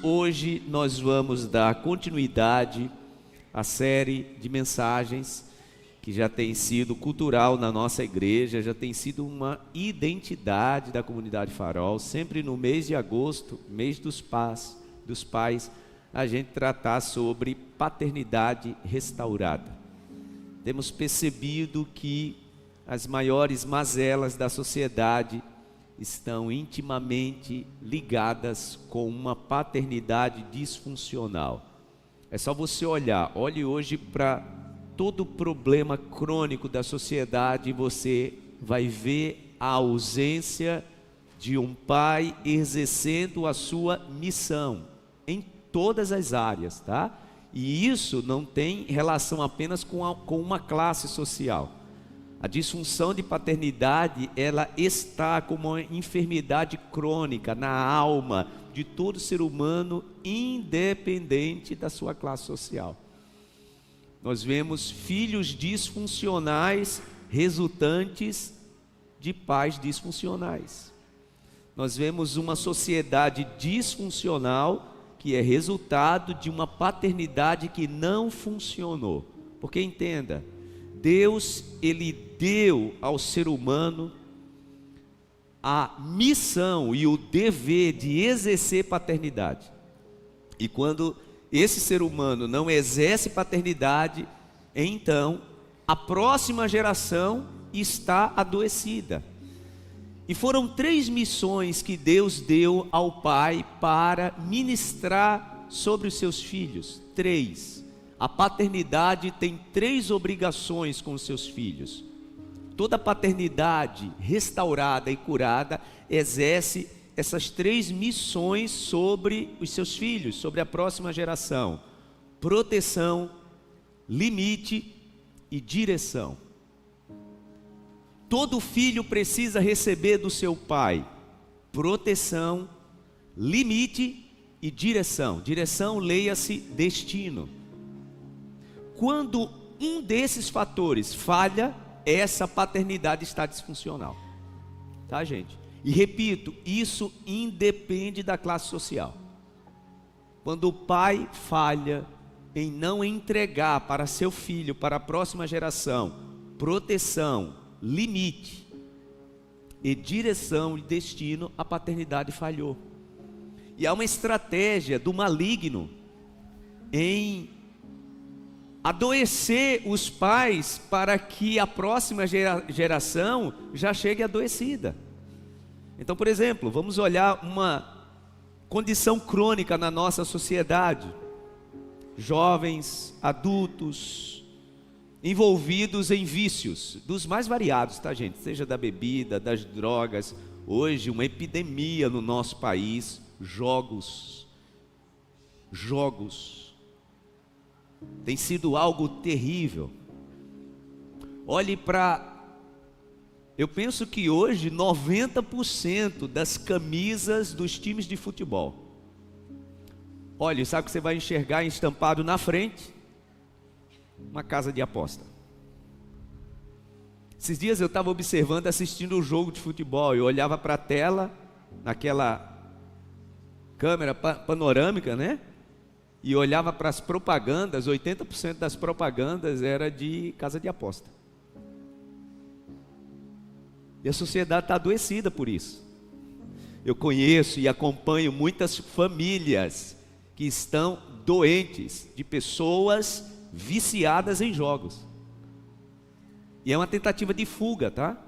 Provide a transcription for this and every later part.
Hoje nós vamos dar continuidade à série de mensagens que já tem sido cultural na nossa igreja, já tem sido uma identidade da comunidade Farol, sempre no mês de agosto, mês dos pais, a gente tratar sobre paternidade restaurada. Temos percebido que as maiores mazelas da sociedade estão intimamente ligadas com uma paternidade disfuncional. É só você olhe hoje para todo o problema crônico da sociedade e você vai ver a ausência de um pai exercendo a sua missão em todas as áreas, tá? E isso não tem relação apenas com uma classe social. A disfunção de paternidade, ela está como uma enfermidade crônica na alma de todo ser humano, independente da sua classe social. Nós vemos filhos disfuncionais resultantes de pais disfuncionais. Nós vemos uma sociedade disfuncional que é resultado de uma paternidade que não funcionou. Porque entenda, Deus, Ele deu ao ser humano a missão e o dever de exercer paternidade. E quando esse ser humano não exerce paternidade, então a próxima geração está adoecida. E foram 3 missões que Deus deu ao pai para ministrar sobre os seus filhos. 3. A paternidade tem 3 obrigações com os seus filhos. Toda paternidade restaurada e curada exerce essas 3 missões sobre os seus filhos, sobre a próxima geração: proteção, limite e direção. Todo filho precisa receber do seu pai proteção, limite e direção. Direção, leia-se destino. Quando um desses fatores falha, essa paternidade está disfuncional. Tá, gente? E repito, isso independe da classe social. Quando o pai falha em não entregar para seu filho, para a próxima geração, proteção, limite e direção e destino, a paternidade falhou. E há uma estratégia do maligno em adoecer os pais para que a próxima geração já chegue adoecida. Então, por exemplo, vamos olhar uma condição crônica na nossa sociedade: jovens, adultos, envolvidos em vícios, dos mais variados, tá, gente? Seja da bebida, das drogas. Hoje, uma epidemia no nosso país: jogos. Tem sido algo terrível. Olhe para... Eu penso que hoje 90% das camisas dos times de futebol, olha, sabe o que você vai enxergar estampado na frente? Uma casa de aposta. Esses dias eu estava observando, assistindo o jogo de futebol. Eu olhava para a tela, naquela câmera panorâmica, né? E olhava para as propagandas. 80% das propagandas era de casa de aposta. E a sociedade está adoecida por isso. Eu conheço e acompanho muitas famílias que estão doentes, de pessoas viciadas em jogos. E é uma tentativa de fuga, tá?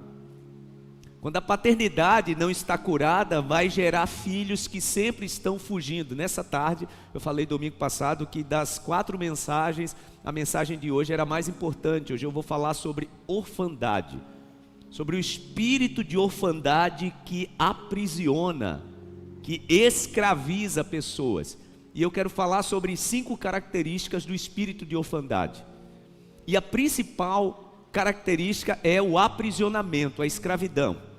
Quando a paternidade não está curada, vai gerar filhos que sempre estão fugindo. Nessa tarde, eu falei domingo passado que das 4 mensagens, a mensagem de hoje era a mais importante. Hoje eu vou falar sobre orfandade, sobre o espírito de orfandade que aprisiona, que escraviza pessoas. E eu quero falar sobre 5 características do espírito de orfandade. E a principal característica é o aprisionamento, a escravidão.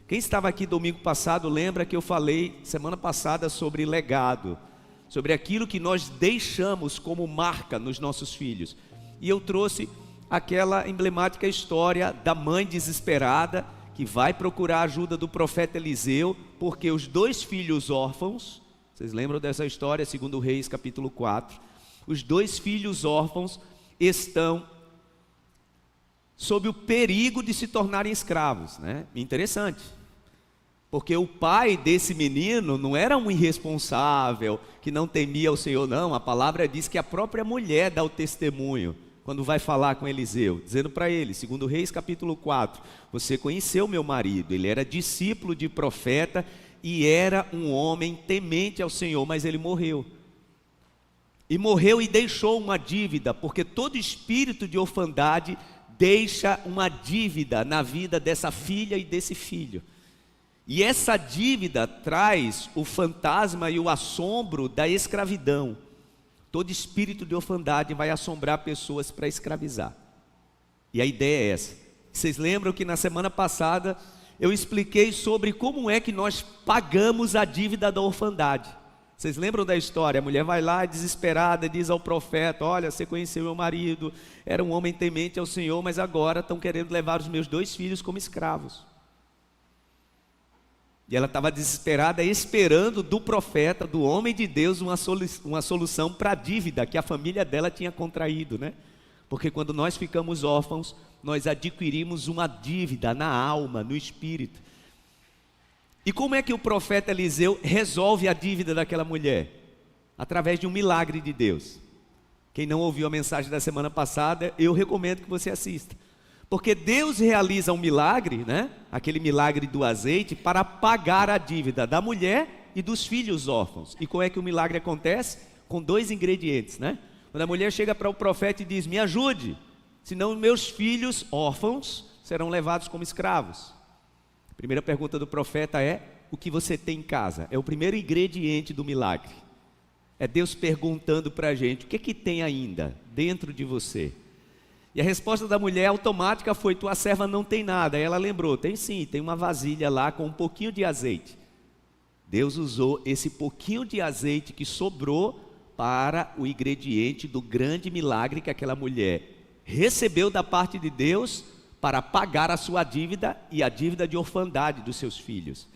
Quem estava aqui domingo passado lembra que eu falei semana passada sobre legado, sobre aquilo que nós deixamos como marca nos nossos filhos. E eu trouxe aquela emblemática história da mãe desesperada que vai procurar a ajuda do profeta Eliseu, porque os 2 filhos órfãos Vocês lembram dessa história, segundo Reis, capítulo 4. Os 2 filhos órfãos estão sob o perigo de se tornarem escravos, né? Interessante, porque o pai desse menino não era um irresponsável, que não temia o Senhor, não. A palavra diz que a própria mulher dá o testemunho, quando vai falar com Eliseu, dizendo para ele, segundo Reis capítulo 4, você conheceu meu marido, ele era discípulo de profeta, e era um homem temente ao Senhor, mas ele morreu. E morreu e deixou uma dívida, porque todo espírito de orfandade deixa uma dívida na vida dessa filha e desse filho. E essa dívida traz o fantasma e o assombro da escravidão. Todo espírito de orfandade vai assombrar pessoas para escravizar. E a ideia é essa. Vocês lembram que na semana passada eu expliquei sobre como é que nós pagamos a dívida da orfandade. Vocês lembram da história? A mulher vai lá desesperada, diz ao profeta, olha, você conheceu meu marido, era um homem temente ao Senhor, mas agora estão querendo levar os meus 2 filhos como escravos. E ela estava desesperada, esperando do profeta, do homem de Deus, uma solução para a dívida que a família dela tinha contraído, né? Porque quando nós ficamos órfãos, nós adquirimos uma dívida na alma, no espírito. E como é que o profeta Eliseu resolve a dívida daquela mulher? Através de um milagre de Deus. Quem não ouviu a mensagem da semana passada, eu recomendo que você assista. Porque Deus realiza um milagre, né? Aquele milagre do azeite, para pagar a dívida da mulher e dos filhos órfãos. E como é que o milagre acontece? Com 2 ingredientes, né? Quando a mulher chega para o profeta e diz, me ajude, senão meus filhos órfãos serão levados como escravos. A primeira pergunta do profeta é, o que você tem em casa? É o primeiro ingrediente do milagre. É Deus perguntando para a gente, o que é que tem ainda dentro de você? E a resposta da mulher automática foi, tua serva não tem nada. Aí ela lembrou, tem sim, tem uma vasilha lá com um pouquinho de azeite. Deus usou esse pouquinho de azeite que sobrou para o ingrediente do grande milagre que aquela mulher recebeu da parte de Deus para pagar a sua dívida e a dívida de orfandade dos seus filhos.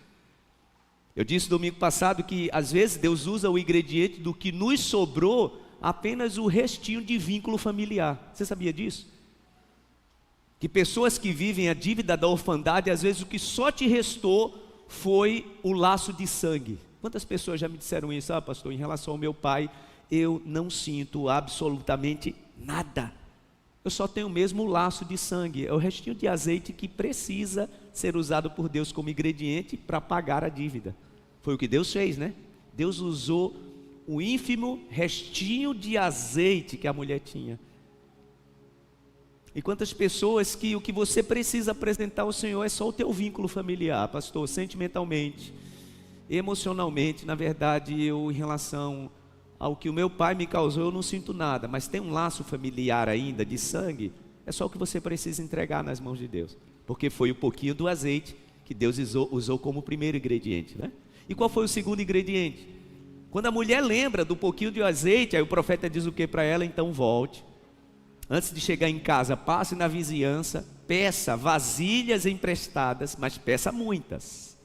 Eu disse domingo passado que às vezes Deus usa o ingrediente do que nos sobrou, apenas o restinho de vínculo familiar. Você sabia disso? Que pessoas que vivem a dívida da orfandade, às vezes o que só te restou foi o laço de sangue. Quantas pessoas já me disseram isso? Ah, pastor, em relação ao meu pai, eu não sinto absolutamente nada. Eu só tenho mesmo o laço de sangue, é o restinho de azeite que precisa ser usado por Deus como ingrediente para pagar a dívida. Foi o que Deus fez, né? Deus usou o ínfimo restinho de azeite que a mulher tinha. E quantas pessoas que o que você precisa apresentar ao Senhor é só o teu vínculo familiar, pastor, sentimentalmente, emocionalmente, na verdade, eu em relação ao que o meu pai me causou, eu não sinto nada, mas tem um laço familiar ainda, de sangue, é só o que você precisa entregar nas mãos de Deus, porque foi um pouquinho do azeite que Deus usou como primeiro ingrediente, né? E qual foi o segundo ingrediente? Quando a mulher lembra do pouquinho de azeite, aí o profeta diz o que para ela? Então volte, antes de chegar em casa, passe na vizinhança, peça vasilhas emprestadas, mas peça muitas,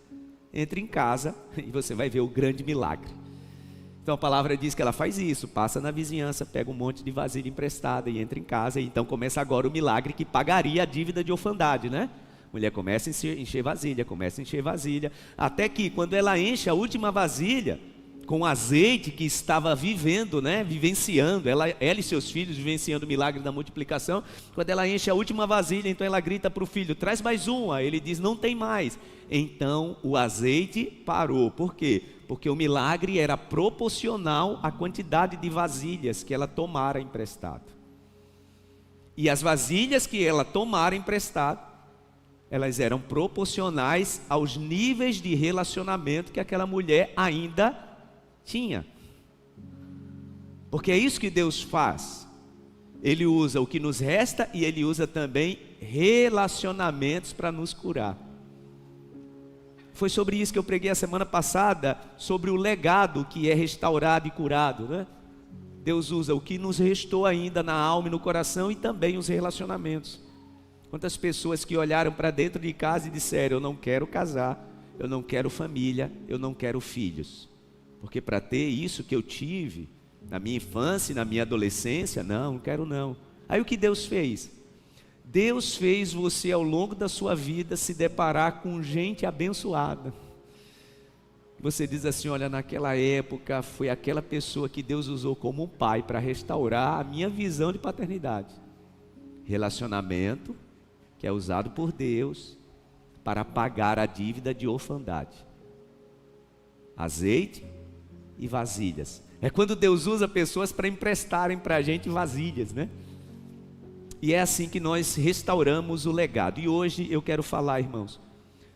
entre em casa e você vai ver o grande milagre. Então a palavra diz que ela faz isso, passa na vizinhança, pega um monte de vasilha emprestada e entra em casa, e então começa agora o milagre que pagaria a dívida de orfandade, né? A mulher começa a encher vasilha, até que quando ela enche a última vasilha, com o azeite que estava vivendo, né? Vivenciando, ela e seus filhos vivenciando o milagre da multiplicação, quando ela enche a última vasilha, então ela grita para o filho, traz mais uma, ele diz, não tem mais. Então o azeite parou, por quê? Porque o milagre era proporcional à quantidade de vasilhas que ela tomara emprestado. E as vasilhas que ela tomara emprestado, elas eram proporcionais aos níveis de relacionamento que aquela mulher ainda tinha. Porque é isso que Deus faz. Ele usa o que nos resta e Ele usa também relacionamentos para nos curar. Foi sobre isso que eu preguei a semana passada, sobre o legado que é restaurado e curado, né? Deus usa o que nos restou ainda na alma e no coração e também os relacionamentos. Quantas pessoas que olharam para dentro de casa e disseram, eu não quero casar, eu não quero família, eu não quero filhos. Porque para ter isso que eu tive na minha infância e na minha adolescência, não quero não. Aí o que Deus fez? Deus fez você ao longo da sua vida se deparar com gente abençoada. Você diz assim, olha, naquela época foi aquela pessoa que Deus usou como um pai para restaurar a minha visão de paternidade. Relacionamento que é usado por Deus para pagar a dívida de orfandade. Azeite e vasilhas. É quando Deus usa pessoas para emprestarem para a gente vasilhas, né? E é assim que nós restauramos o legado. E hoje eu quero falar, irmãos,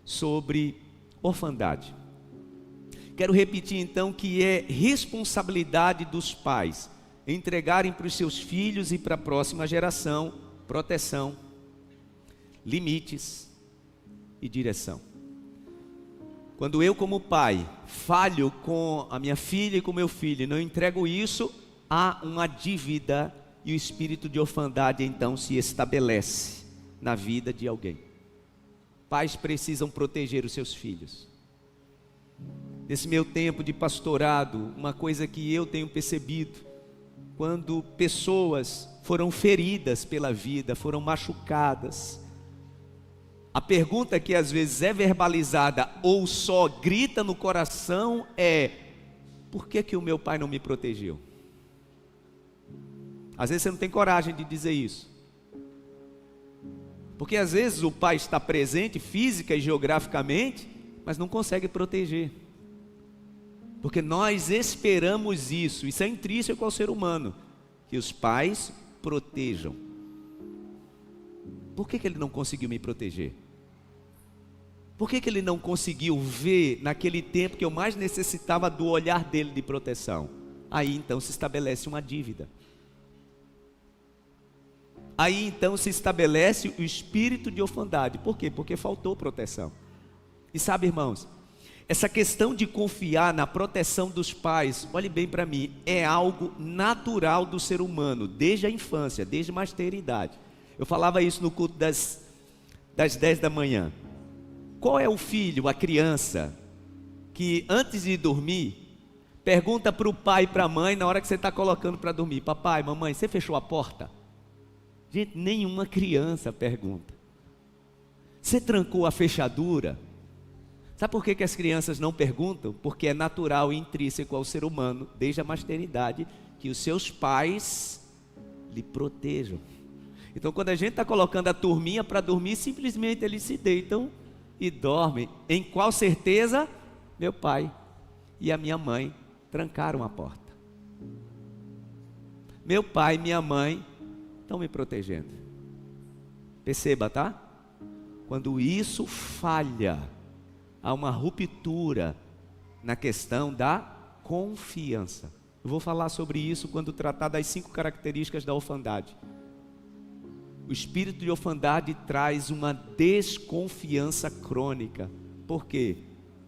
sobre orfandade. Quero repetir então que é responsabilidade dos pais entregarem para os seus filhos e para a próxima geração proteção, limites e direção. Quando eu como pai falho com a minha filha e com meu filho e não entrego isso, há uma dívida e o espírito de orfandade então se estabelece na vida de alguém. Pais precisam proteger os seus filhos. Nesse meu tempo de pastorado, uma coisa que eu tenho percebido, quando pessoas foram feridas pela vida, foram machucadas, a pergunta que às vezes é verbalizada ou só grita no coração é: por que o meu pai não me protegeu? Às vezes você não tem coragem de dizer isso, porque às vezes o pai está presente física e geograficamente, mas não consegue proteger. Porque nós esperamos isso é intrínseco ao ser humano, que os pais protejam. Por que ele não conseguiu me proteger? Por que ele não conseguiu ver naquele tempo que eu mais necessitava do olhar dele de proteção? Aí então se estabelece uma dívida. Aí então se estabelece o espírito de orfandade. Por quê? Porque faltou proteção. E sabe, irmãos, essa questão de confiar na proteção dos pais, olhe bem para mim, é algo natural do ser humano, desde a infância, desde mais ter idade. Eu falava isso no culto das 10 da manhã. Qual é o filho, a criança, que antes de dormir, pergunta para o pai e para a mãe, na hora que você está colocando para dormir: papai, mamãe, você fechou a porta? Gente, nenhuma criança pergunta. Você trancou a fechadura? Sabe por que as crianças não perguntam? Porque é natural e intrínseco ao ser humano, desde a maternidade, que os seus pais lhe protejam. Então quando a gente está colocando a turminha para dormir, simplesmente eles se deitam e dormem. Em qual certeza? Meu pai e a minha mãe trancaram a porta. Meu pai e minha mãe estão me protegendo. Perceba, tá? Quando isso falha, há uma ruptura na questão da confiança. Eu vou falar sobre isso quando tratar das 5 características da orfandade. O espírito de orfandade traz uma desconfiança crônica. Por quê?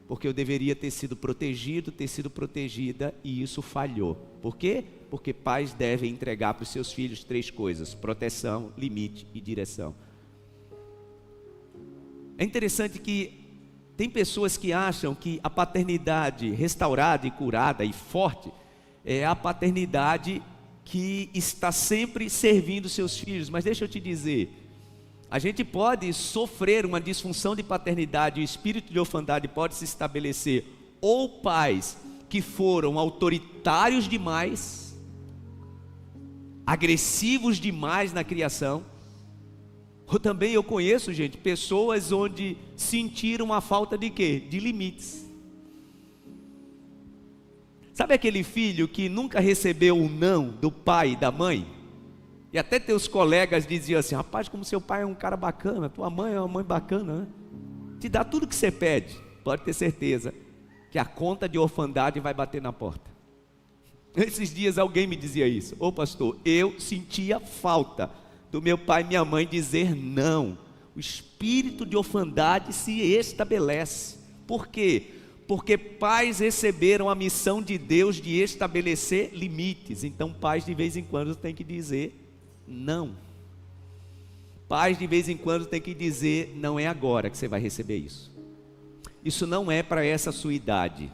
Porque eu deveria ter sido protegido, ter sido protegida, e isso falhou. Por quê? Porque pais devem entregar para os seus filhos 3 coisas: proteção, limite e direção. É interessante que tem pessoas que acham que a paternidade restaurada e curada e forte é a paternidade que está sempre servindo seus filhos. Mas deixa eu te dizer, a gente pode sofrer uma disfunção de paternidade, o espírito de orfandade pode se estabelecer, ou pais que foram autoritários demais, agressivos demais na criação. Ou também eu conheço, gente, pessoas onde sentiram a falta de quê? De limites. Sabe aquele filho que nunca recebeu um não do pai e da mãe? E até teus colegas diziam assim: rapaz, como seu pai é um cara bacana, tua mãe é uma mãe bacana, né? Te dá tudo que você pede. Pode ter certeza que a conta de orfandade vai bater na porta. Esses dias alguém me dizia isso: ô pastor, eu sentia falta do meu pai e minha mãe dizer não. O espírito de orfandade se estabelece. Por quê? Porque pais receberam a missão de Deus de estabelecer limites. Então pais de vez em quando têm que dizer não. Pais de vez em quando têm que dizer: não é agora que você vai receber isso. Isso não é para essa sua idade.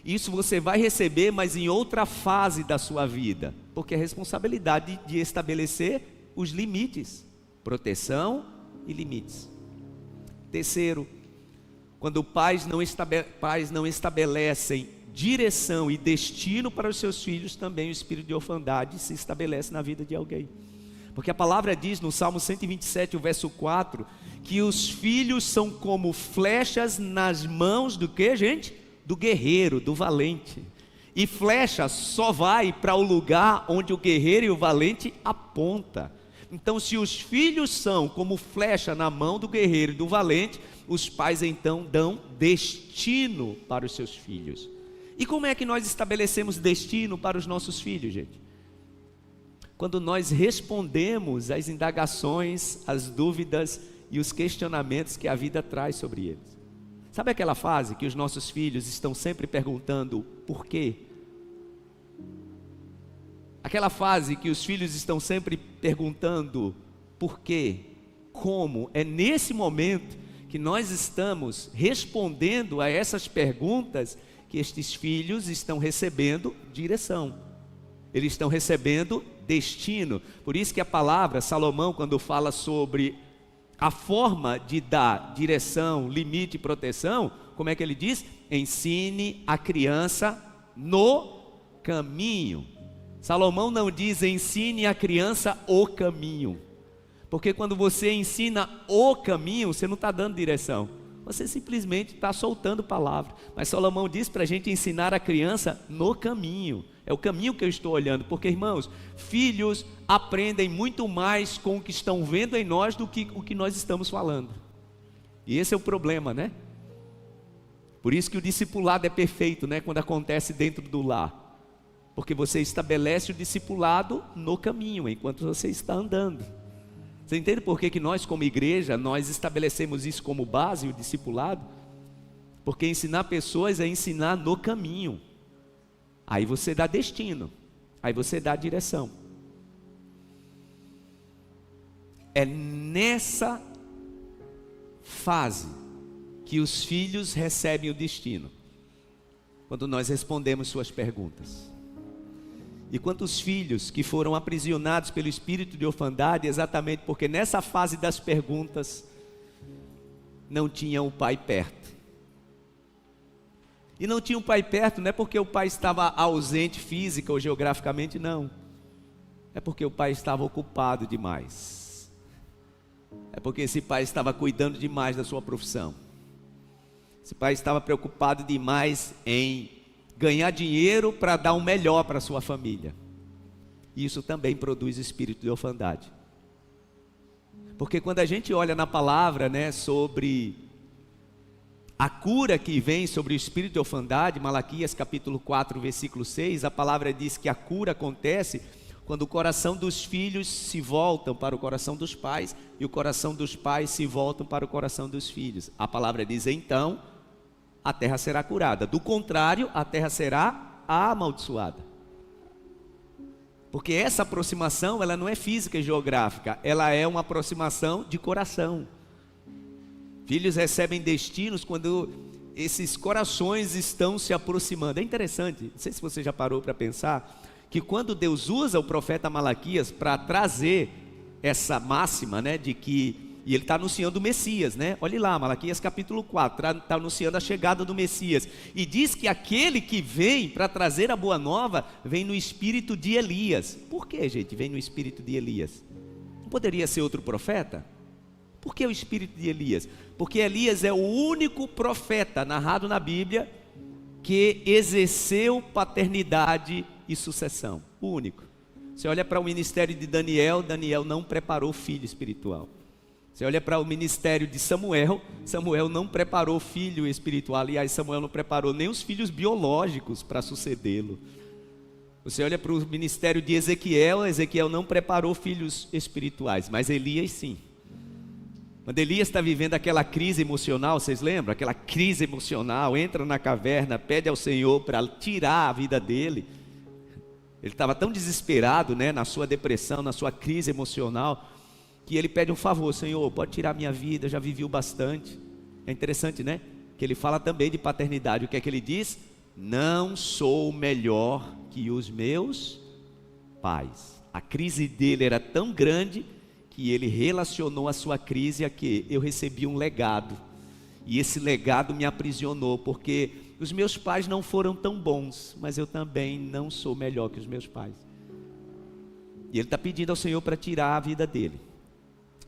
Isso você vai receber, mas em outra fase da sua vida, porque é responsabilidade de estabelecer os limites, proteção e limites. Terceiro, quando pais não estabelecem direção e destino para os seus filhos, também o espírito de orfandade se estabelece na vida de alguém. Porque a palavra diz no Salmo 127, o verso 4, que os filhos são como flechas nas mãos do que, gente? Do guerreiro, do valente. E flecha só vai para o lugar onde o guerreiro e o valente aponta. Então, se os filhos são como flecha na mão do guerreiro e do valente, os pais então dão destino para os seus filhos. E como é que nós estabelecemos destino para os nossos filhos, gente? Quando nós respondemos às indagações, às dúvidas e os questionamentos que a vida traz sobre eles. Sabe aquela fase que os nossos filhos estão sempre perguntando por quê? Aquela fase que os filhos estão sempre perguntando por quê, como? É nesse momento que nós estamos respondendo a essas perguntas que estes filhos estão recebendo direção. Eles estão recebendo destino. Por isso que a palavra, Salomão, quando fala sobre a forma de dar direção, limite e proteção, como é que ele diz? Ensine a criança no caminho. Salomão não diz ensine a criança o caminho, porque quando você ensina o caminho, você não está dando direção, você simplesmente está soltando palavra. Mas Salomão diz para a gente ensinar a criança no caminho. É o caminho que eu estou olhando, porque, irmãos, filhos aprendem muito mais com o que estão vendo em nós do que o que nós estamos falando. E esse é o problema, né? Por isso que o discipulado é perfeito, né? Quando acontece dentro do lar. Porque você estabelece o discipulado no caminho, enquanto você está andando. Você entende por que nós, como igreja, nós estabelecemos isso como base, o discipulado? Porque ensinar pessoas é ensinar no caminho. Aí você dá destino, aí você dá direção. É nessa fase que os filhos recebem o destino, quando nós respondemos suas perguntas. E quantos filhos que foram aprisionados pelo espírito de orfandade, exatamente porque nessa fase das perguntas não tinham o pai perto. E não tinha um pai perto, não é porque o pai estava ausente física ou geograficamente, não. É porque o pai estava ocupado demais. É porque esse pai estava cuidando demais da sua profissão. Esse pai estava preocupado demais em ganhar dinheiro para dar o melhor para a sua família. E isso também produz espírito de orfandade. Porque quando a gente olha na palavra, né, sobre a cura que vem sobre o espírito de orfandade, Malaquias capítulo 4, versículo 6, a palavra diz que a cura acontece quando o coração dos filhos se voltam para o coração dos pais e o coração dos pais se voltam para o coração dos filhos. A palavra diz então, a terra será curada. Do contrário, a terra será amaldiçoada. Porque essa aproximação, ela não é física e geográfica, ela é uma aproximação de coração. Filhos recebem destinos quando esses corações estão se aproximando. É interessante, não sei se você já parou para pensar, que quando Deus usa o profeta Malaquias para trazer essa máxima, né, de que, e ele está anunciando o Messias, né? Olhe lá, Malaquias capítulo 4, está anunciando a chegada do Messias, e diz que aquele que vem para trazer a boa nova, vem no espírito de Elias. Por que, gente, vem no espírito de Elias? Não poderia ser outro profeta? Por que o espírito de Elias? Porque Elias é o único profeta narrado na Bíblia que exerceu paternidade e sucessão, o único. Você olha para o ministério de Daniel, Daniel não preparou filho espiritual. Você olha para o ministério de Samuel, Samuel não preparou filho espiritual. Aliás, Samuel não preparou nem os filhos biológicos para sucedê-lo. Você olha para o ministério de Ezequiel, Ezequiel não preparou filhos espirituais, mas Elias sim. Quando Elias está vivendo aquela crise emocional, vocês lembram? Aquela crise emocional, entra na caverna, pede ao Senhor para tirar a vida dele. Ele estava tão desesperado, né, na sua depressão, na sua crise emocional, que ele pede um favor: Senhor, pode tirar a minha vida, eu já vivi o bastante. É interessante, né? Que ele fala também de paternidade. O que é que ele diz? não sou melhor que os meus pais. A crise dele era tão grande que ele relacionou a sua crise a que eu recebi um legado. E esse legado me aprisionou, porque os meus pais não foram tão bons, mas eu também não sou melhor que os meus pais. E ele está pedindo ao Senhor para tirar a vida dele.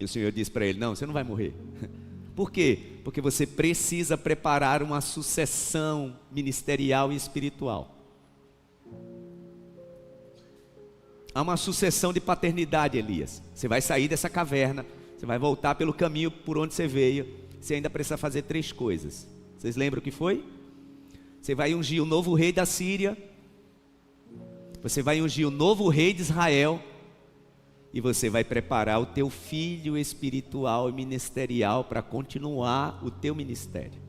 E o Senhor diz para ele: não, você não vai morrer. Por quê? Porque você precisa preparar uma sucessão ministerial e espiritual. Há uma sucessão de paternidade, Elias. Você vai sair dessa caverna, você vai voltar pelo caminho por onde você veio. Você ainda precisa fazer 3 coisas. Vocês lembram o que foi? Você vai ungir o novo rei da Síria, você vai ungir o novo rei de Israel, e você vai preparar o teu filho espiritual e ministerial para continuar o teu ministério.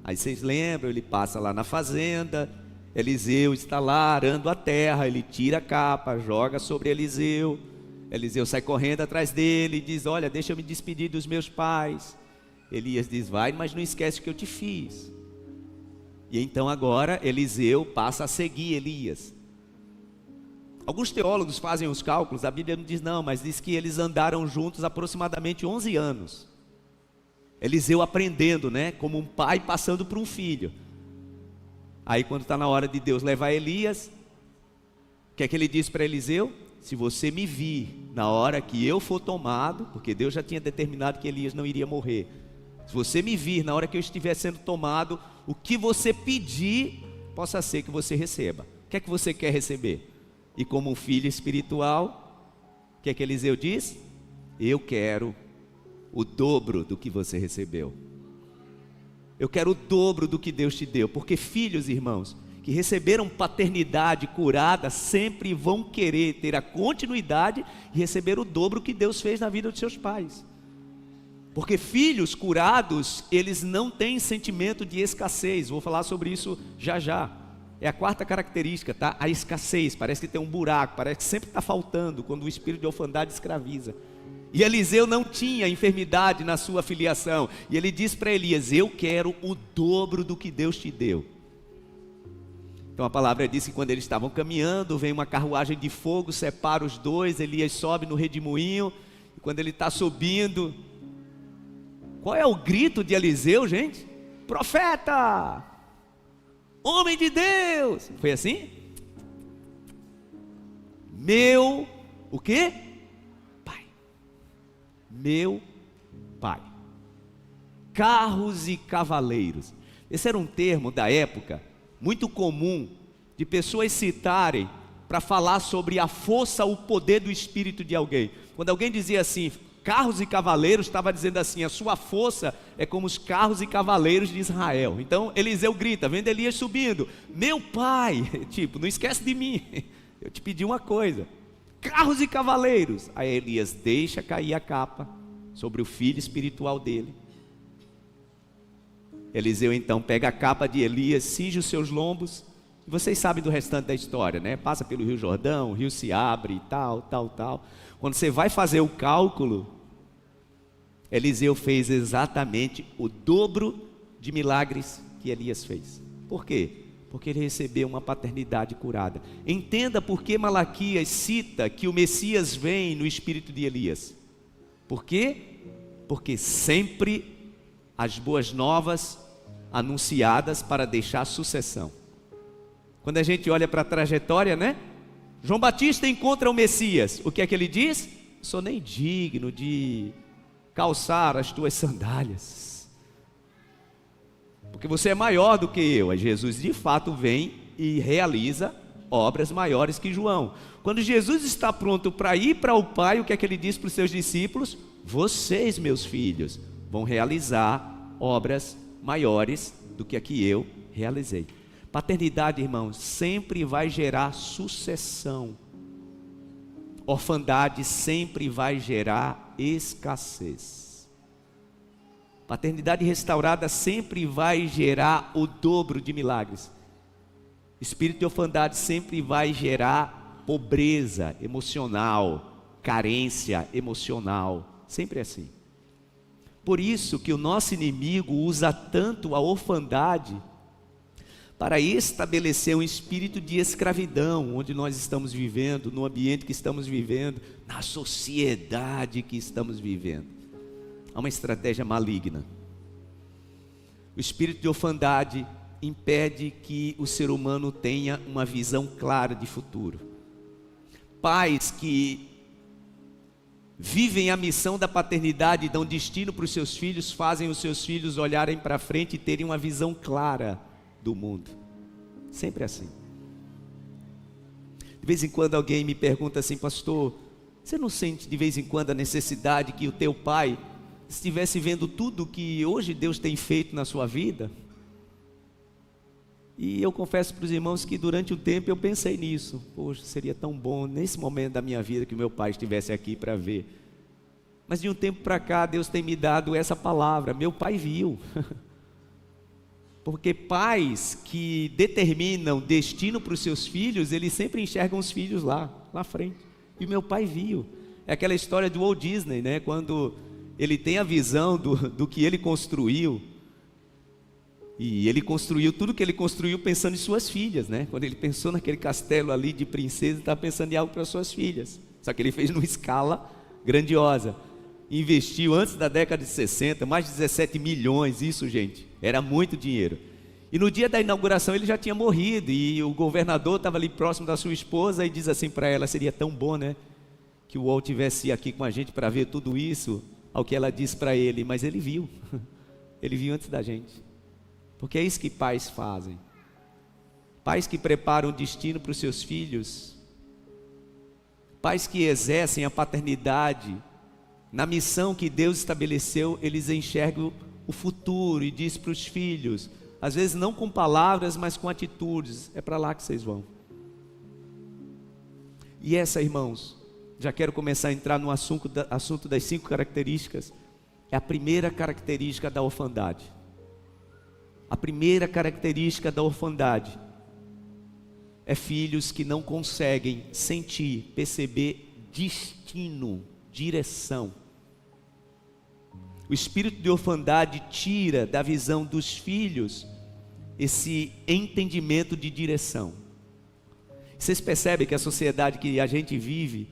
Aí vocês lembram, ele passa lá na fazenda, Eliseu está lá arando a terra, ele tira a capa, joga sobre Eliseu, Eliseu sai correndo atrás dele e diz: olha, deixa eu me despedir dos meus pais. Elias diz: vai, mas não esquece o que eu te fiz. E então agora Eliseu passa a seguir Elias. Alguns teólogos fazem os cálculos, a Bíblia não diz não, mas diz que eles andaram juntos aproximadamente 11 anos. Eliseu aprendendo, né, como um pai passando para um filho. Aí quando está na hora de Deus levar Elias, o que é que ele diz para Eliseu? Se você me vir na hora que eu for tomado, porque Deus já tinha determinado que Elias não iria morrer. Se você me vir na hora que eu estiver sendo tomado, o que você pedir, possa ser que você receba. O que é que você quer receber? E como um filho espiritual, o que é que Eliseu diz? Eu quero o dobro do que você recebeu. Eu quero o dobro do que Deus te deu. Porque filhos, irmãos, que receberam paternidade curada, sempre vão querer ter a continuidade e receber o dobro que Deus fez na vida dos seus pais. Porque filhos curados, eles não têm sentimento de escassez. Vou falar sobre isso já já. É a 4ª característica, tá? A escassez, parece que tem um buraco, parece que sempre está faltando quando o espírito de orfandade escraviza. E Eliseu não tinha enfermidade na sua filiação, e ele diz para Elias: eu quero o dobro do que Deus te deu. Então a palavra diz que quando eles estavam caminhando, vem uma carruagem de fogo, separa os dois, Elias sobe no redemoinho, e quando ele está subindo, qual é o grito de Eliseu, gente? Profeta! Homem de Deus! Foi assim? Meu, o quê? Pai. Meu pai. Carros e cavaleiros. Esse era um termo da época, muito comum, de pessoas citarem para falar sobre a força, o poder do espírito de alguém. Quando alguém dizia assim, carros e cavaleiros, estava dizendo assim, a sua força é como os carros e cavaleiros de Israel. Então Eliseu grita, vendo Elias subindo: meu pai, tipo, não esquece de mim, eu te pedi uma coisa, carros e cavaleiros. Aí Elias deixa cair a capa sobre o filho espiritual dele. Eliseu então pega a capa de Elias, cinge os seus lombos, e vocês sabem do restante da história, né? Passa pelo Rio Jordão, o rio se abre e tal. Quando você vai fazer o cálculo, Eliseu fez exatamente o dobro de milagres que Elias fez. Por quê? Porque ele recebeu uma paternidade curada. Entenda por que Malaquias cita que o Messias vem no espírito de Elias. Por quê? Porque sempre as boas novas anunciadas para deixar sucessão. Quando a gente olha para a trajetória, né? João Batista encontra o Messias. O que é que ele diz? Sou nem digno de calçar as tuas sandálias, porque você é maior do que eu. Aí Jesus de fato vem e realiza obras maiores que João. Quando Jesus está pronto para ir para o Pai, o que é que ele diz para os seus discípulos? Vocês, meus filhos, vão realizar obras maiores do que a que eu realizei. Paternidade, irmãos, sempre vai gerar sucessão. Orfandade sempre vai gerar escassez. Paternidade restaurada sempre vai gerar o dobro de milagres. Espírito de orfandade sempre vai gerar pobreza emocional, carência emocional. Sempre assim. Por isso que o nosso inimigo usa tanto a orfandade para estabelecer um espírito de escravidão, onde nós estamos vivendo, no ambiente que estamos vivendo, na sociedade que estamos vivendo. Há uma estratégia maligna. O espírito de orfandade impede que o ser humano tenha uma visão clara de futuro. Pais que vivem a missão da paternidade e dão destino para os seus filhos, fazem os seus filhos olharem para frente e terem uma visão clara do mundo. Sempre assim. De vez em quando alguém me pergunta assim: pastor, você não sente de vez em quando a necessidade que o teu pai estivesse vendo tudo que hoje Deus tem feito na sua vida? E eu confesso para os irmãos que durante o tempo eu pensei nisso. Poxa, seria tão bom nesse momento da minha vida que o meu pai estivesse aqui para ver. Mas de um tempo para cá Deus tem me dado essa palavra: meu pai viu. Porque pais que determinam destino para os seus filhos, eles sempre enxergam os filhos lá frente. E o meu pai viu. É aquela história do Walt Disney, né? Quando ele tem a visão do que ele construiu. E ele construiu tudo que ele construiu pensando em suas filhas, né? Quando ele pensou naquele castelo ali de princesa, ele estava pensando em algo para suas filhas. Só que ele fez numa escala grandiosa. Investiu antes da década de 60, mais de 17 milhões, isso, gente, era muito dinheiro. E no dia da inauguração ele já tinha morrido, e o governador estava ali próximo da sua esposa e diz assim para ela: seria tão bom, né, que o Walt tivesse aqui com a gente para ver tudo isso. Ao que ela disse para ele: mas ele viu, ele viu antes da gente. Porque é isso que pais fazem. Pais que preparam o destino para os seus filhos, pais que exercem a paternidade na missão que Deus estabeleceu, eles enxergam o futuro e diz para os filhos, às vezes não com palavras, mas com atitudes: é para lá que vocês vão. E essa, irmãos, já quero começar a entrar no assunto das 5 características. É a primeira característica da orfandade. A primeira característica da orfandade é filhos que não conseguem sentir, perceber destino, direção. O espírito de orfandade tira da visão dos filhos esse entendimento de direção. Vocês percebem que a sociedade que a gente vive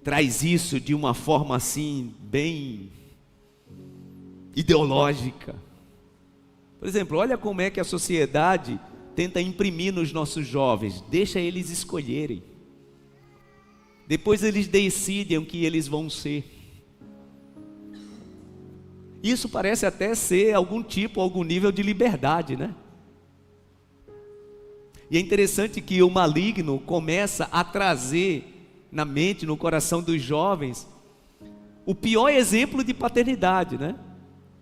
traz isso de uma forma assim, bem ideológica. Por exemplo, olha como é que a sociedade tenta imprimir nos nossos jovens: deixa eles escolherem. Depois eles decidem o que eles vão ser. Isso parece até ser algum nível de liberdade, né? E é interessante que o maligno começa a trazer na mente, no coração dos jovens, o pior exemplo de paternidade, né?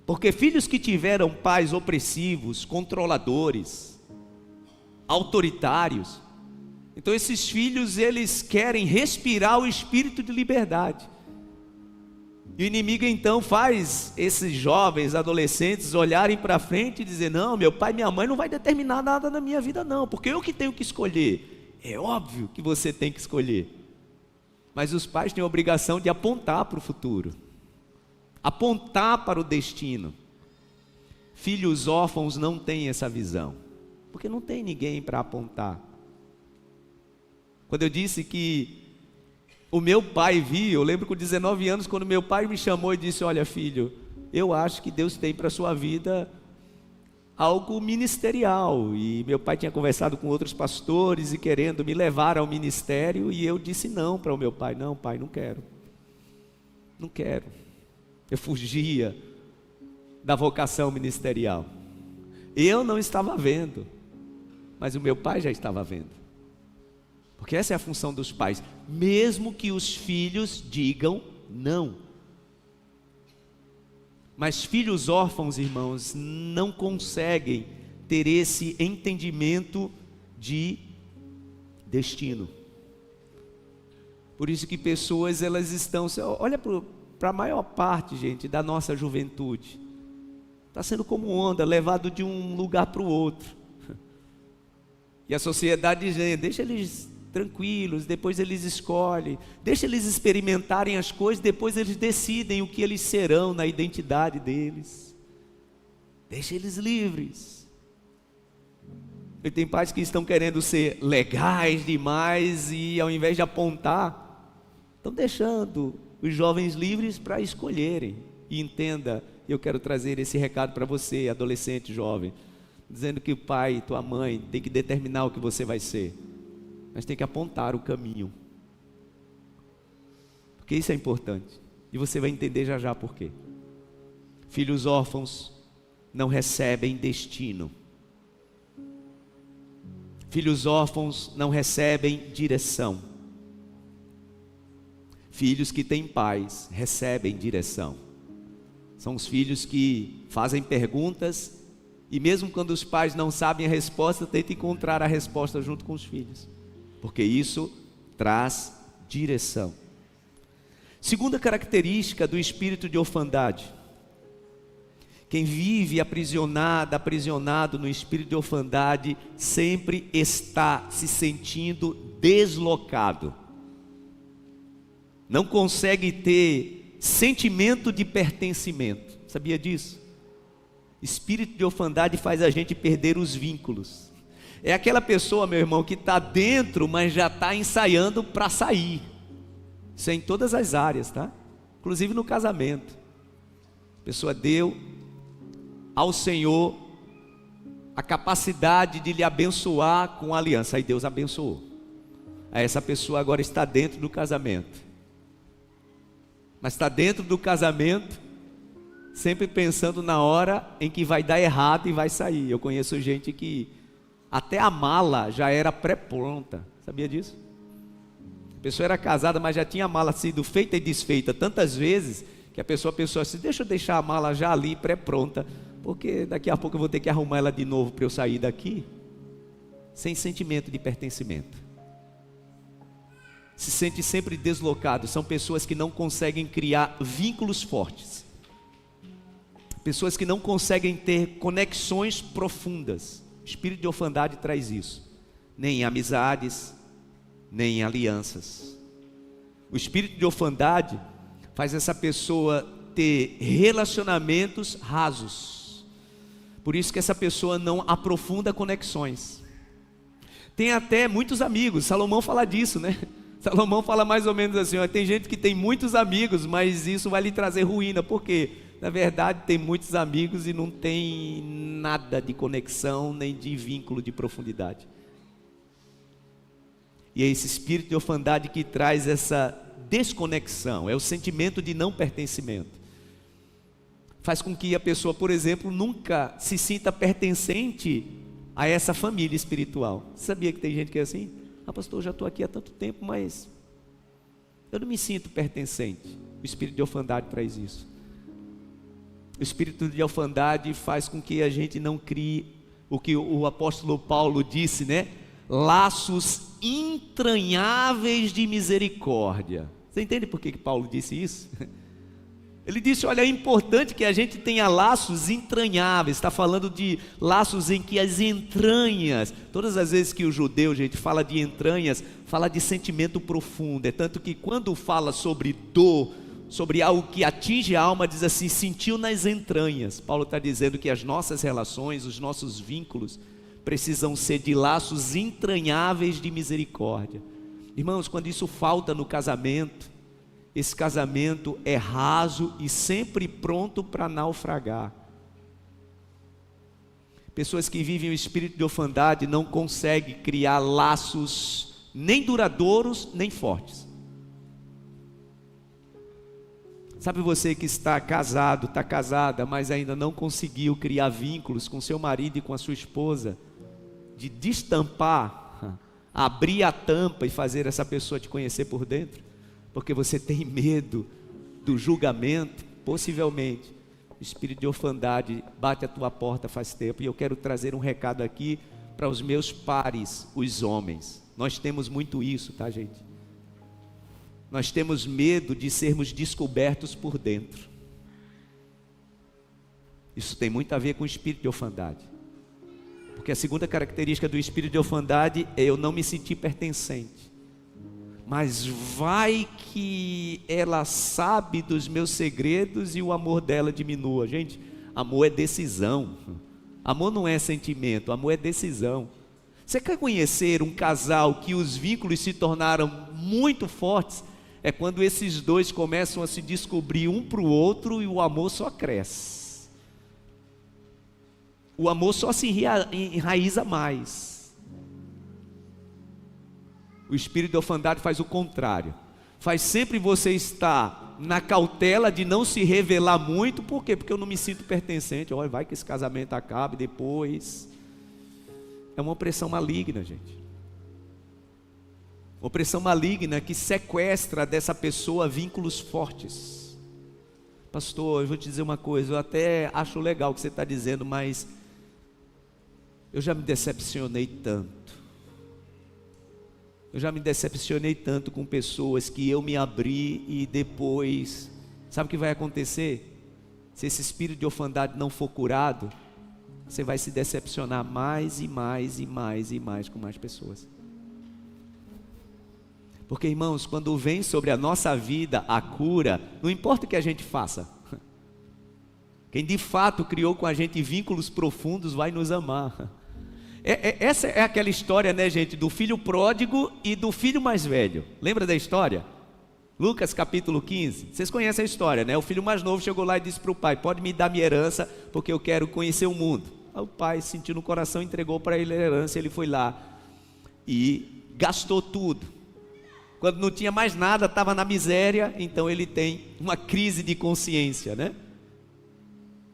Porque filhos que tiveram pais opressivos, controladores, autoritários, então esses filhos, eles querem respirar o espírito de liberdade. E o inimigo então faz esses jovens, adolescentes olharem para frente e dizer: não, meu pai e minha mãe não vai determinar nada na minha vida não, porque eu que tenho que escolher. É óbvio que você tem que escolher, mas os pais têm a obrigação de apontar para o futuro, apontar para o destino. Filhos órfãos não têm essa visão, porque não tem ninguém para apontar. Quando eu disse que o meu pai viu, eu lembro com 19 anos, quando meu pai me chamou e disse: olha, filho, eu acho que Deus tem para a sua vida algo ministerial. E meu pai tinha conversado com outros pastores e querendo me levar ao ministério, e eu disse não para o meu pai: não, pai, não quero. Não quero. Eu fugia da vocação ministerial. Eu não estava vendo, mas o meu pai já estava vendo. Porque essa é a função dos pais, mesmo que os filhos digam não. Mas filhos órfãos, irmãos, não conseguem ter esse entendimento de destino. Por isso que pessoas, elas estão, olha para a maior parte, gente, da nossa juventude, está sendo como onda, levado de um lugar para o outro. E a sociedade diz: deixa eles tranquilos, depois eles escolhem, deixa eles experimentarem as coisas, depois eles decidem o que eles serão na identidade deles, deixa eles livres. E tem pais que estão querendo ser legais demais e ao invés de apontar, estão deixando os jovens livres para escolherem. E entenda, eu quero trazer esse recado para você, adolescente, jovem, dizendo que o pai, tua mãe, tem que determinar o que você vai ser, mas tem que apontar o caminho, porque isso é importante, e você vai entender já já por quê. Filhos órfãos não recebem destino. Filhos órfãos não recebem direção. Filhos que têm pais recebem direção. São os filhos que fazem perguntas e mesmo quando os pais não sabem a resposta, tentam encontrar a resposta junto com os filhos, porque isso traz direção. Segunda característica do espírito de orfandade: quem vive aprisionado no espírito de orfandade sempre está se sentindo deslocado. Não consegue ter sentimento de pertencimento. Sabia disso? Espírito de orfandade faz a gente perder os vínculos. É aquela pessoa, meu irmão, que está dentro, mas já está ensaiando para sair. Isso é em todas as áreas, tá? Inclusive no casamento. A pessoa deu ao Senhor a capacidade de lhe abençoar com a aliança. Aí Deus abençoou. Aí essa pessoa agora está dentro do casamento. Mas está dentro do casamento, sempre pensando na hora em que vai dar errado e vai sair. Eu conheço gente que até a mala já era pré-pronta. Sabia disso? A pessoa era casada, mas já tinha a mala sido feita e desfeita tantas vezes, que a pessoa pensou assim: deixa eu deixar a mala já ali pré-pronta, porque daqui a pouco eu vou ter que arrumar ela de novo para eu sair daqui. Sem sentimento de pertencimento. Se sente sempre deslocado. São pessoas que não conseguem criar vínculos fortes. Pessoas que não conseguem ter conexões profundas. O espírito de orfandade traz isso. Nem em amizades, nem em alianças. O espírito de orfandade faz essa pessoa ter relacionamentos rasos. Por isso que essa pessoa não aprofunda conexões. Tem até muitos amigos. Salomão fala disso, né? Salomão fala mais ou menos assim: ó, tem gente que tem muitos amigos, mas isso vai lhe trazer ruína. Por quê? Na verdade tem muitos amigos e não tem nada de conexão, nem de vínculo de profundidade. E é esse espírito de orfandade que traz essa desconexão, é o sentimento de não pertencimento. Faz com que a pessoa, por exemplo, nunca se sinta pertencente a essa família espiritual. Você sabia que tem gente que é assim? Ah, pastor, eu já estou aqui há tanto tempo, mas eu não me sinto pertencente. O espírito de orfandade traz isso. O espírito de orfandade faz com que a gente não crie o que o apóstolo Paulo disse, né? Laços entranháveis de misericórdia. Você entende por que Paulo disse isso? Ele disse: olha, é importante que a gente tenha laços entranháveis. Está falando de laços em que as entranhas, todas as vezes que o judeu, gente, fala de entranhas, fala de sentimento profundo. É tanto que quando fala sobre dor, sobre algo que atinge a alma, diz assim: sentiu nas entranhas. Paulo está dizendo que as nossas relações, os nossos vínculos precisam ser de laços entranháveis de misericórdia. Irmãos, quando isso falta no casamento, esse casamento é raso e sempre pronto para naufragar. Pessoas que vivem o espírito de orfandade não conseguem criar laços nem duradouros, nem fortes. Sabe você que está casado, está casada, mas ainda não conseguiu criar vínculos com seu marido e com a sua esposa, de destampar, abrir a tampa e fazer essa pessoa te conhecer por dentro? Porque você tem medo do julgamento. Possivelmente o espírito de orfandade bate à tua porta faz tempo. E eu quero trazer um recado aqui para os meus pares, os homens. Nós temos muito isso, tá, gente? Nós temos medo de sermos descobertos por dentro. Isso tem muito a ver com o espírito de orfandade. Porque a segunda característica do espírito de orfandade é eu não me sentir pertencente. Mas vai que ela sabe dos meus segredos e o amor dela diminua. Gente, amor é decisão. Amor não é sentimento, amor é decisão. Você quer conhecer um casal que os vínculos se tornaram muito fortes? É quando esses dois começam a se descobrir um para o outro e o amor só cresce. O amor só se enraiza mais. O espírito de orfandade faz o contrário. Faz sempre você estar na cautela de não se revelar muito. Por quê? Porque eu não me sinto pertencente. Olha, vai que esse casamento acabe depois. É uma opressão maligna, gente. Uma opressão maligna que sequestra dessa pessoa vínculos fortes. Pastor, eu vou te dizer uma coisa, eu até acho legal o que você está dizendo, mas eu já me decepcionei tanto. Eu já me decepcionei tanto com pessoas que eu me abri e depois, sabe o que vai acontecer? Se esse espírito de orfandade não for curado, você vai se decepcionar mais e mais e mais e mais com mais pessoas. Porque, irmãos, quando vem sobre a nossa vida a cura, não importa o que a gente faça, quem de fato criou com a gente vínculos profundos vai nos amar. Essa é aquela história, né, gente, do filho pródigo e do filho mais velho. Lembra da história? Lucas capítulo 15, vocês conhecem a história, né? O filho mais novo chegou lá e disse para o pai: pode me dar minha herança, porque eu quero conhecer o mundo. Aí o pai sentiu no coração, entregou para ele a herança. Ele foi lá e gastou tudo. Quando não tinha mais nada, estava na miséria. Então ele tem uma crise de consciência, né?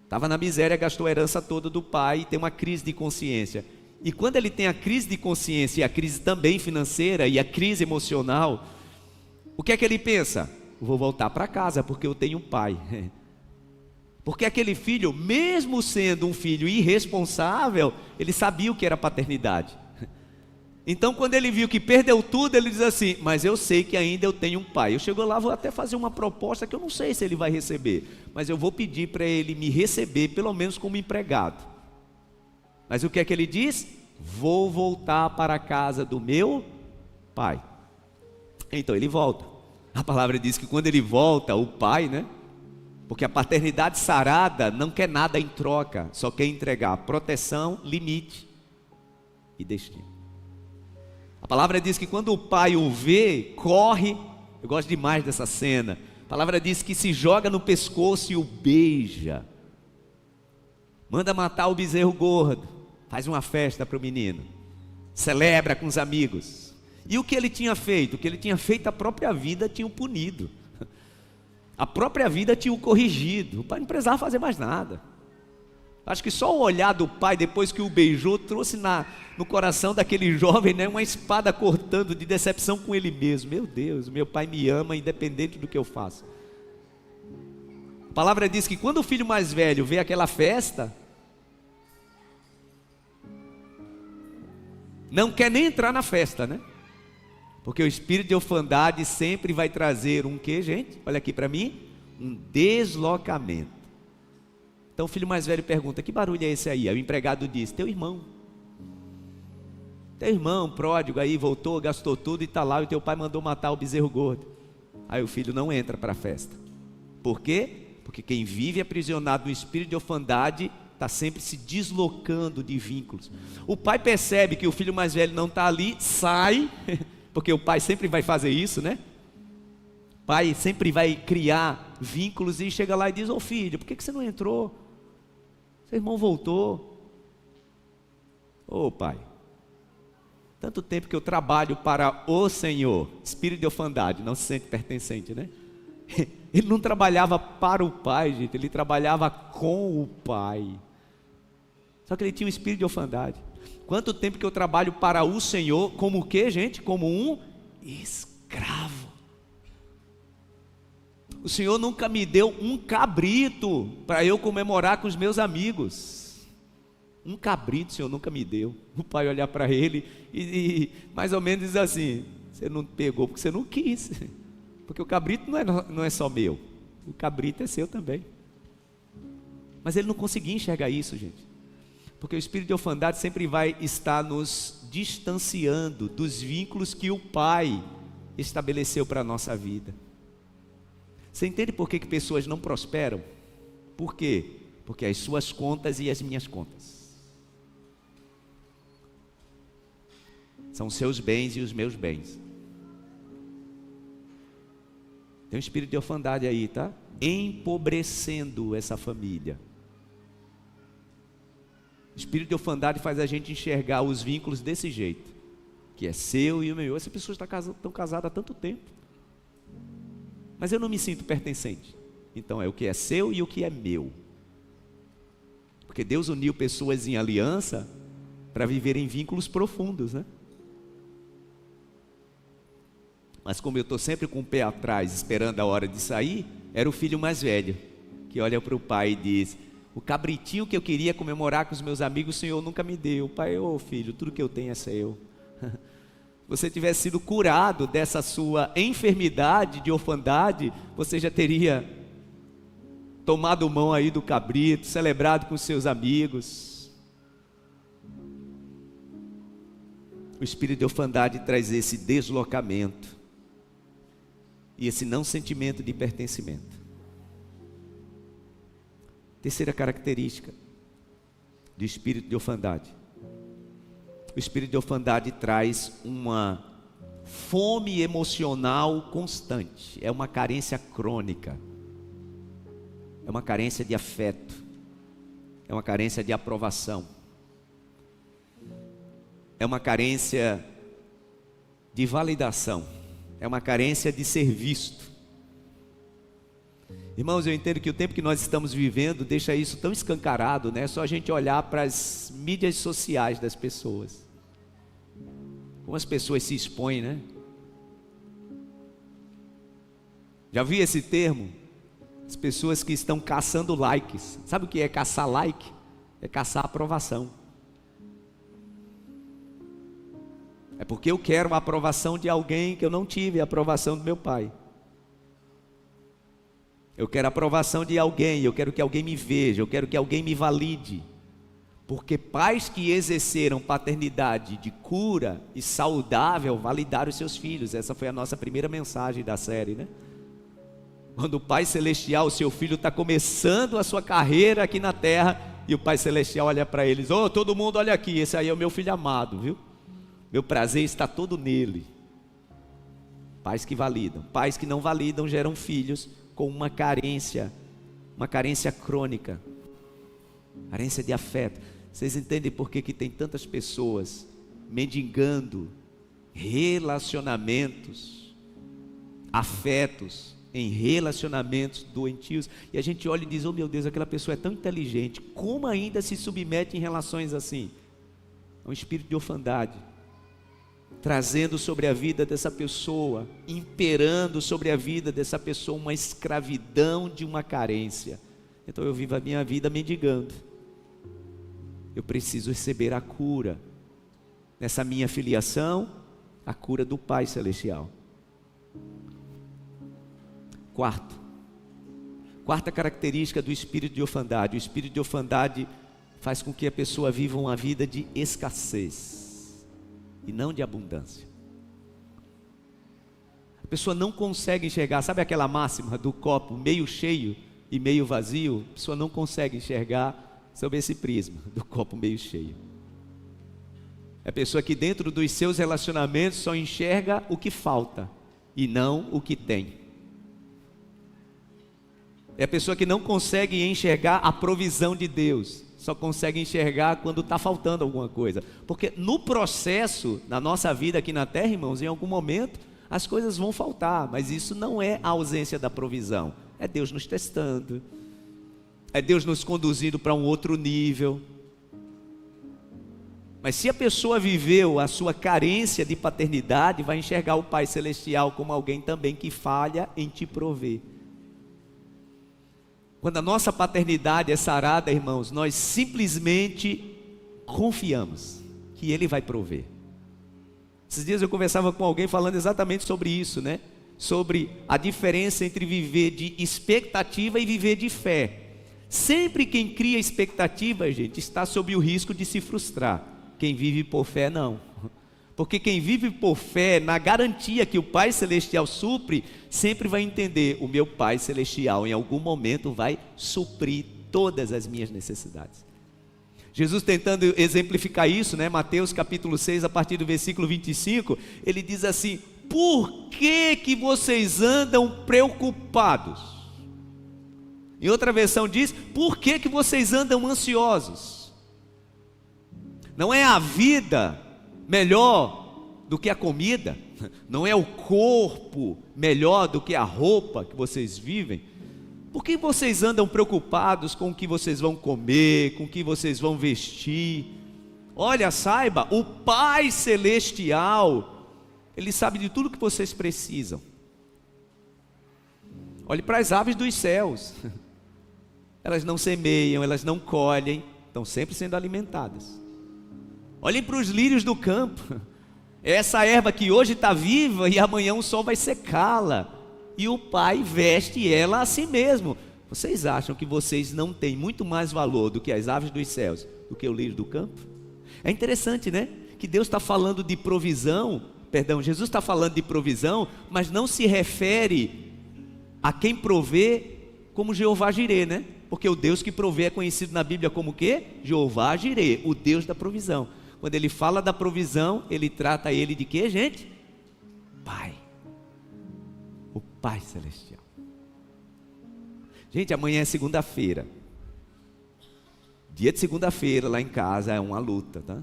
Estava na miséria, gastou a herança toda do pai e tem uma crise de consciência. E quando ele tem a crise de consciência e a crise também financeira e a crise emocional, o que é que ele pensa? Vou voltar para casa porque eu tenho um pai. Porque aquele filho, mesmo sendo um filho irresponsável, ele sabia o que era paternidade. Então quando ele viu que perdeu tudo, ele diz assim: mas eu sei que ainda eu tenho um pai. Eu chego lá, vou até fazer uma proposta que eu não sei se ele vai receber, mas eu vou pedir para ele me receber pelo menos como empregado. Mas o que é que ele diz? Vou voltar para a casa do meu pai. Então ele volta. A palavra diz que quando ele volta, o pai, né? Porque a paternidade sarada não quer nada em troca, só quer entregar proteção, limite e destino. A palavra diz que quando o pai o vê, corre. Eu gosto demais dessa cena. A palavra diz que se joga no pescoço e o beija. Manda matar o bezerro gordo. Faz uma festa para o menino. Celebra com os amigos. E o que ele tinha feito? O que ele tinha feito, a própria vida tinha o punido. A própria vida tinha o corrigido. O pai não precisava fazer mais nada. Acho que só o olhar do pai, depois que o beijou, trouxe no coração daquele jovem, né, uma espada cortando de decepção com ele mesmo. Meu Deus, meu pai me ama independente do que eu faço. A palavra diz que quando o filho mais velho vê aquela festa, não quer nem entrar na festa, né? Porque o espírito de orfandade sempre vai trazer um quê, gente? Olha aqui para mim, um deslocamento. Então o filho mais velho pergunta: que barulho é esse aí? Aí o empregado diz: teu irmão pródigo aí voltou, gastou tudo e está lá, e teu pai mandou matar o bezerro gordo. Aí o filho não entra para a festa. Por quê? Porque quem vive aprisionado no espírito de orfandade está sempre se deslocando de vínculos. O pai percebe que o filho mais velho não está ali, sai, porque o pai sempre vai fazer isso, né? O pai sempre vai criar vínculos e chega lá e diz: ô filho, por que você não entrou? Seu irmão voltou. Ô pai, tanto tempo que eu trabalho para o Senhor. Espírito de orfandade, não se sente pertencente, né? Ele não trabalhava para o pai, gente, ele trabalhava com o pai. Só que ele tinha um espírito de orfandade. Quanto tempo que eu trabalho para o Senhor, como o quê, gente? Como um escravo. O Senhor nunca me deu um cabrito para eu comemorar com os meus amigos. Um cabrito o Senhor nunca me deu. O pai olhar para ele e mais ou menos diz assim: você não pegou porque você não quis. Porque o cabrito não é só meu. O cabrito é seu também. Mas ele não conseguia enxergar isso, gente. Porque o espírito de orfandade sempre vai estar nos distanciando dos vínculos que o pai estabeleceu para a nossa vida. Você entende por que pessoas não prosperam? Por quê? Porque as suas contas e as minhas contas. São os seus bens e os meus bens. Tem um espírito de orfandade aí, tá? Empobrecendo essa família. O espírito de orfandade faz a gente enxergar os vínculos desse jeito, que é seu e o meu. Essas pessoas estão casadas há tanto tempo, mas eu não me sinto pertencente. Então é o que é seu e o que é meu. Porque Deus uniu pessoas em aliança para viverem vínculos profundos, né? Mas como eu estou sempre com o pé atrás, esperando a hora de sair, era o filho mais velho, que olha para o pai e diz: o cabritinho que eu queria comemorar com os meus amigos, o Senhor nunca me deu. O pai: ô filho, tudo que eu tenho é seu. Se você tivesse sido curado dessa sua enfermidade de orfandade, você já teria tomado mão aí do cabrito, celebrado com seus amigos. O espírito de orfandade traz esse deslocamento e esse não sentimento de pertencimento. Terceira característica do espírito de orfandade. O espírito de orfandade traz uma fome emocional constante, é uma carência crônica, é uma carência de afeto, é uma carência de aprovação, é uma carência de validação, é uma carência de ser visto. Irmãos, eu entendo que o tempo que nós estamos vivendo deixa isso tão escancarado, né? É só a gente olhar para as mídias sociais das pessoas, como as pessoas se expõem, né? Já vi esse termo? As pessoas que estão caçando likes. Sabe o que é caçar like? É caçar aprovação. É porque eu quero a aprovação de alguém que eu não tive a aprovação do meu pai. Eu quero a aprovação de alguém, eu quero que alguém me veja, eu quero que alguém me valide. Porque pais que exerceram paternidade de cura e saudável validaram os seus filhos. Essa foi a nossa primeira mensagem da série, né? Quando o Pai Celestial, o seu filho está começando a sua carreira aqui na terra, e o Pai Celestial olha para eles: ô, todo mundo olha aqui, esse aí é o meu filho amado, viu? Meu prazer está todo nele. Pais que validam. Pais que não validam geram filhos com uma carência crônica, carência de afeto. Vocês entendem por que tem tantas pessoas mendigando relacionamentos, afetos, em relacionamentos doentios, e a gente olha e diz: oh meu Deus, aquela pessoa é tão inteligente, como ainda se submete em relações assim? É um espírito de orfandade, trazendo sobre a vida dessa pessoa, imperando sobre a vida dessa pessoa uma escravidão de uma carência. Então eu vivo a minha vida mendigando. Eu preciso receber a cura, nessa minha filiação, a cura do Pai Celestial. Quarta característica do espírito de orfandade. O espírito de orfandade faz com que a pessoa viva uma vida de escassez e não de abundância. A pessoa não consegue enxergar, sabe aquela máxima do copo meio cheio e meio vazio? A pessoa não consegue enxergar sob esse prisma do copo meio cheio. É a pessoa que dentro dos seus relacionamentos só enxerga o que falta e não o que tem. É a pessoa que não consegue enxergar a provisão de Deus, só consegue enxergar quando está faltando alguma coisa. Porque no processo, na nossa vida aqui na terra, irmãos, em algum momento as coisas vão faltar, mas isso não é a ausência da provisão, é Deus nos testando, é Deus nos conduzindo para um outro nível. Mas se a pessoa viveu a sua carência de paternidade, vai enxergar o Pai Celestial como alguém também que falha em te prover. Quando a nossa paternidade é sarada, irmãos, nós simplesmente confiamos que Ele vai prover. Esses dias eu conversava com alguém falando exatamente sobre isso, né? Sobre a diferença entre viver de expectativa e viver de fé. Sempre quem cria expectativa, gente, está sob o risco de se frustrar. Quem vive por fé, não. Porque quem vive por fé, na garantia que o Pai Celestial supre, sempre vai entender: o meu Pai Celestial em algum momento vai suprir todas as minhas necessidades. Jesus tentando exemplificar isso, né? Mateus capítulo 6, a partir do versículo 25, ele diz assim: por que vocês andam preocupados? Em outra versão diz: por que vocês andam ansiosos? Não é a vida melhor do que a comida? Não é o corpo melhor do que a roupa que vocês vivem? Por que vocês andam preocupados com o que vocês vão comer, com o que vocês vão vestir? Olha, saiba, o Pai Celestial, Ele sabe de tudo que vocês precisam. Olhe para as aves dos céus. Elas não semeiam, elas não colhem, estão sempre sendo alimentadas. Olhem para os lírios do campo. Essa erva que hoje está viva e amanhã o sol vai secá-la. E o Pai veste ela a si mesmo. Vocês acham que vocês não têm muito mais valor do que as aves dos céus, do que o lírio do campo? É interessante, né? Que Deus está falando de provisão, Jesus está falando de provisão, mas não se refere a quem provê como Jeová Jirê, né? Porque o Deus que provê é conhecido na Bíblia como o quê? Jeová Jirê, o Deus da provisão. Quando ele fala da provisão, ele trata ele de quê, gente? Pai. O Pai Celestial. Gente, amanhã é segunda-feira. Dia de segunda-feira lá em casa é uma luta, tá?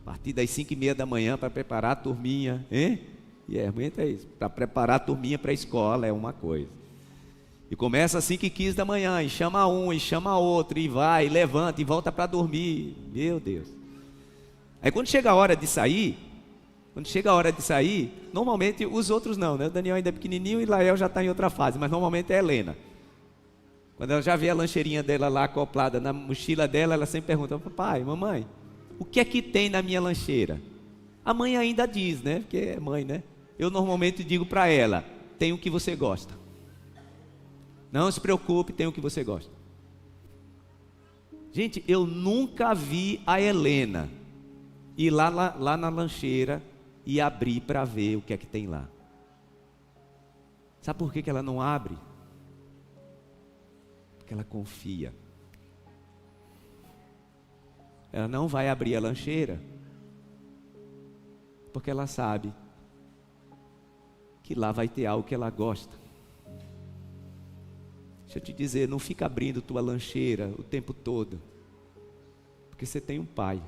A partir das 5h30 da manhã para preparar a turminha, hein? Amanhã é isso. Para preparar a turminha para a escola é uma coisa. E começa às 5h15 da manhã, e chama um, e chama outro, e vai, e levanta, e volta para dormir. Meu Deus. Aí quando chega a hora de sair, normalmente os outros não, né? O Daniel ainda é pequenininho e o Lael já está em outra fase, mas normalmente é a Helena. Quando ela já vê a lancheirinha dela lá acoplada na mochila dela, ela sempre pergunta: papai, mamãe, o que é que tem na minha lancheira? A mãe ainda diz, né? Porque é mãe, né? Eu normalmente digo para ela: tem o que você gosta. Não se preocupe, tem o que você gosta. Gente, eu nunca vi a Helena ir lá na lancheira e abrir para ver o que é que tem lá. Sabe por que ela não abre? Porque ela confia. Ela não vai abrir a lancheira porque ela sabe que lá vai ter algo que ela gosta. Deixa eu te dizer, não fica abrindo tua lancheira o tempo todo, porque você tem um Pai.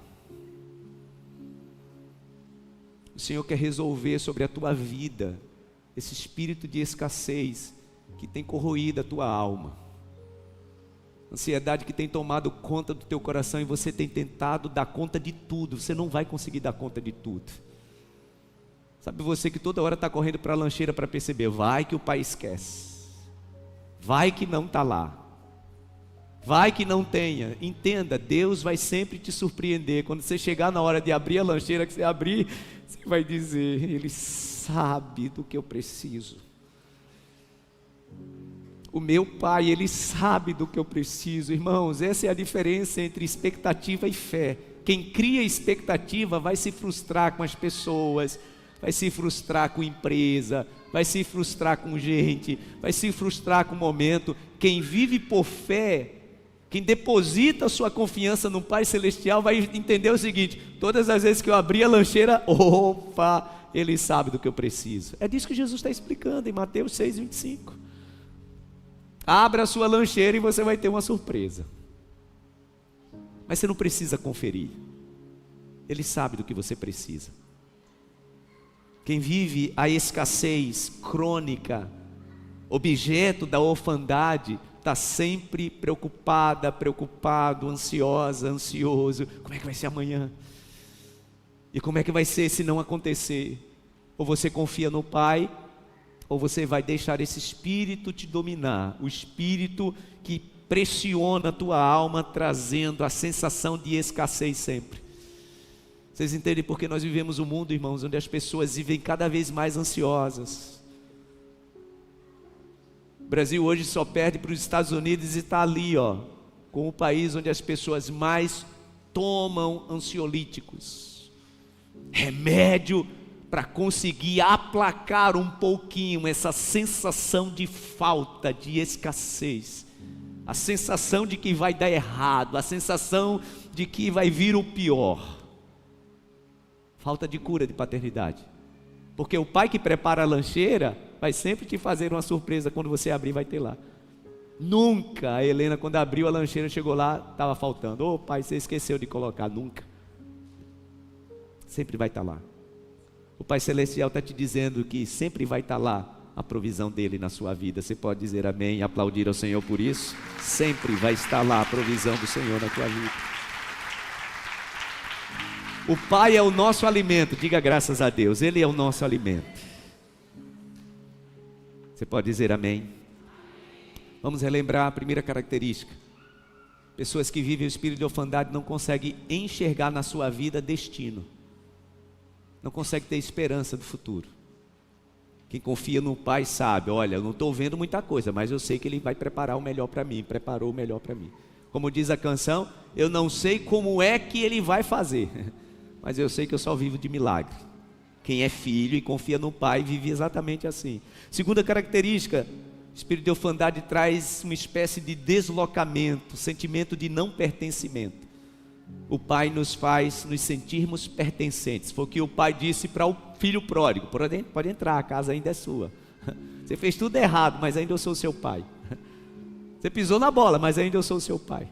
O Senhor quer resolver sobre a tua vida esse espírito de escassez que tem corroído a tua alma, ansiedade que tem tomado conta do teu coração e você tem tentado dar conta de tudo. Você não vai conseguir dar conta de tudo. Sabe, você que toda hora está correndo para a lancheira para perceber, vai que o Pai esquece, vai que não está lá, vai que não tenha. Entenda, Deus vai sempre te surpreender. Quando você chegar na hora de abrir a lancheira, que você abrir, você vai dizer: Ele sabe do que eu preciso. O meu Pai, Ele sabe do que eu preciso. Irmãos, essa é a diferença entre expectativa e fé. Quem cria expectativa vai se frustrar com as pessoas, vai se frustrar com empresa, vai se frustrar com gente, vai se frustrar com o momento. Quem vive por fé, quem deposita a sua confiança no Pai Celestial, vai entender o seguinte: todas as vezes que eu abrir a lancheira, opa, Ele sabe do que eu preciso. É disso que Jesus está explicando em Mateus 6:25. Abra a sua lancheira e você vai ter uma surpresa. Mas você não precisa conferir. Ele sabe do que você precisa. Quem vive a escassez crônica, objeto da orfandade, está sempre preocupado, ansiosa, ansioso. Como é que vai ser amanhã? E como é que vai ser se não acontecer? Ou você confia no Pai, ou você vai deixar esse espírito te dominar, o espírito que pressiona a tua alma, trazendo a sensação de escassez sempre. Vocês entendem porque nós vivemos um mundo, irmãos, onde as pessoas vivem cada vez mais ansiosas. O Brasil hoje só perde para os Estados Unidos e está ali, com o país onde as pessoas mais tomam ansiolíticos, remédio para conseguir aplacar um pouquinho essa sensação de falta, de escassez, a sensação de que vai dar errado, a sensação de que vai vir o pior. Falta de cura de paternidade. Porque o pai que prepara a lancheira vai sempre te fazer uma surpresa, quando você abrir vai ter lá. Nunca a Helena, quando abriu a lancheira, chegou lá, estava faltando. Ô pai, você esqueceu de colocar. Nunca. Sempre vai estar lá. O Pai Celestial está te dizendo que sempre vai estar lá a provisão dele na sua vida. Você pode dizer amém e aplaudir ao Senhor por isso? Sempre vai estar lá a provisão do Senhor na tua vida. O Pai é o nosso alimento. Diga graças a Deus, Ele é o nosso alimento. Você pode dizer amém? Vamos relembrar a primeira característica. Pessoas que vivem o espírito de orfandade não conseguem enxergar na sua vida destino. Não conseguem ter esperança do futuro. Quem confia no Pai sabe, olha, eu não estou vendo muita coisa, mas eu sei que Ele vai preparar o melhor para mim, preparou o melhor para mim. Como diz a canção, eu não sei como é que Ele vai fazer, mas eu sei que eu só vivo de milagre. Quem é filho e confia no Pai vive exatamente assim. Segunda característica, o espírito de orfandade traz uma espécie de deslocamento, sentimento de não pertencimento. O Pai nos faz nos sentirmos pertencentes. Foi o que o Pai disse para o filho pródigo: pode entrar, a casa ainda é sua. Você fez tudo errado, mas ainda eu sou seu pai. Você pisou na bola, mas ainda eu sou seu pai.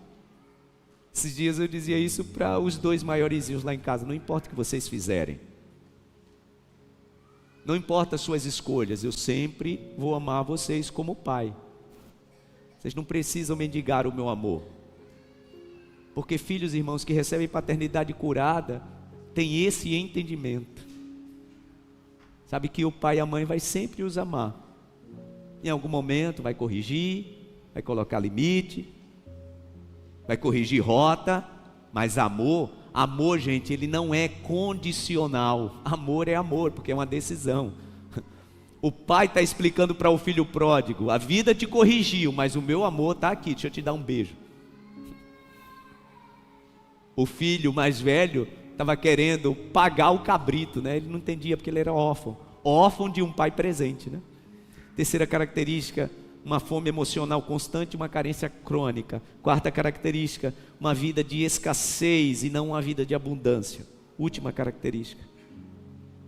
Esses dias eu dizia isso para os dois maiorzinhos lá em casa: não importa o que vocês fizerem, não importa as suas escolhas, eu sempre vou amar vocês como pai. Vocês não precisam mendigar o meu amor. Porque filhos, irmãos, que recebem paternidade curada, têm esse entendimento. Sabe que o pai e a mãe vai sempre os amar. Em algum momento vai corrigir, vai colocar limite, vai corrigir rota, mas amor, gente, ele não é condicional. Amor é amor, porque é uma decisão. O pai está explicando para o filho pródigo: a vida te corrigiu, mas o meu amor está aqui, deixa eu te dar um beijo. O filho mais velho estava querendo pagar o cabrito, né? Ele não entendia porque ele era órfão. Órfão de um pai presente, né? Terceira característica, uma fome emocional constante e uma carência crônica. Quarta característica, uma vida de escassez e não uma vida de abundância. Última característica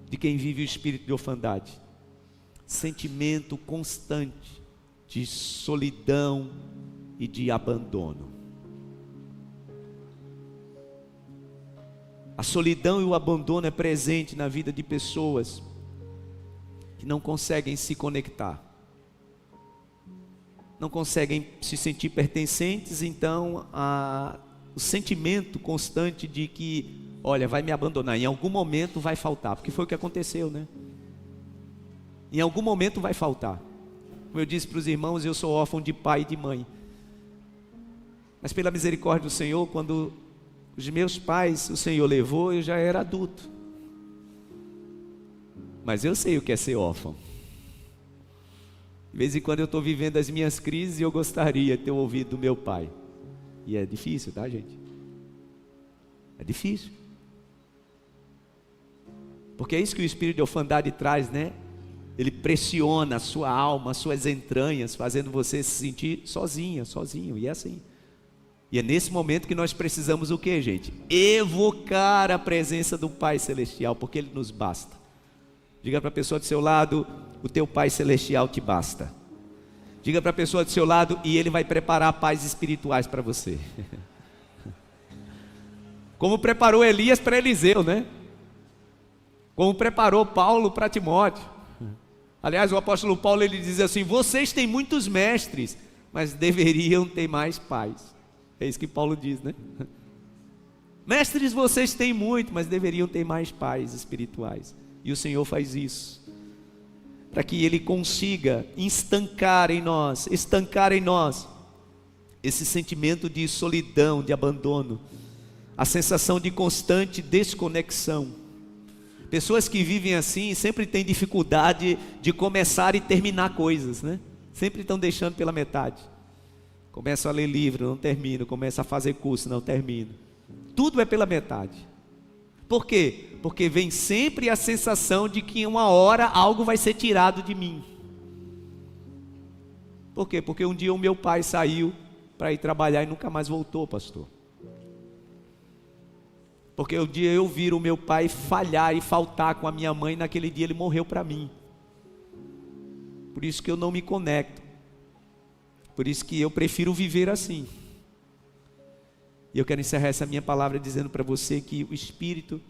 de quem vive o espírito de orfandade: sentimento constante de solidão e de abandono. A solidão e o abandono é presente na vida de pessoas que não conseguem se conectar, não conseguem se sentir pertencentes. Então o sentimento constante de que, olha, vai me abandonar, em algum momento vai faltar, porque foi o que aconteceu, né? Em algum momento vai faltar. Como eu disse para os irmãos, eu sou órfão de pai e de mãe, mas pela misericórdia do Senhor, quando os meus pais o Senhor levou, eu já era adulto. Mas eu sei o que é ser órfão. De vez em quando eu estou vivendo as minhas crises e eu gostaria de ter ouvido do meu pai. E é difícil, tá, gente? É difícil. Porque é isso que o espírito de orfandade traz, né? Ele pressiona a sua alma, as suas entranhas, fazendo você se sentir sozinha, sozinho. E é assim. E é nesse momento que nós precisamos o que, gente? Evocar a presença do Pai Celestial, porque Ele nos basta. Diga para a pessoa do seu lado: o teu Pai Celestial te basta. Diga para a pessoa do seu lado: e Ele vai preparar pais espirituais para você. Como preparou Elias para Eliseu, né? Como preparou Paulo para Timóteo. Aliás, o apóstolo Paulo, ele diz assim: vocês têm muitos mestres, mas deveriam ter mais pais. É isso que Paulo diz, né? Mestres vocês têm muito, mas deveriam ter mais pais espirituais. E o Senhor faz isso, para que Ele consiga estancar em nós esse sentimento de solidão, de abandono, a sensação de constante desconexão. Pessoas que vivem assim sempre têm dificuldade de começar e terminar coisas, né? Sempre estão deixando pela metade. Começo a ler livro, não termino. Começo a fazer curso, não termino. Tudo é pela metade. Por quê? Porque vem sempre a sensação de que em uma hora algo vai ser tirado de mim. Por quê? Porque um dia o meu pai saiu para ir trabalhar e nunca mais voltou, pastor. Porque o dia eu viro o meu pai falhar e faltar com a minha mãe, naquele dia ele morreu para mim. Por isso que eu não me conecto. Por isso que eu prefiro viver assim. E eu quero encerrar essa minha palavra dizendo para você que o espírito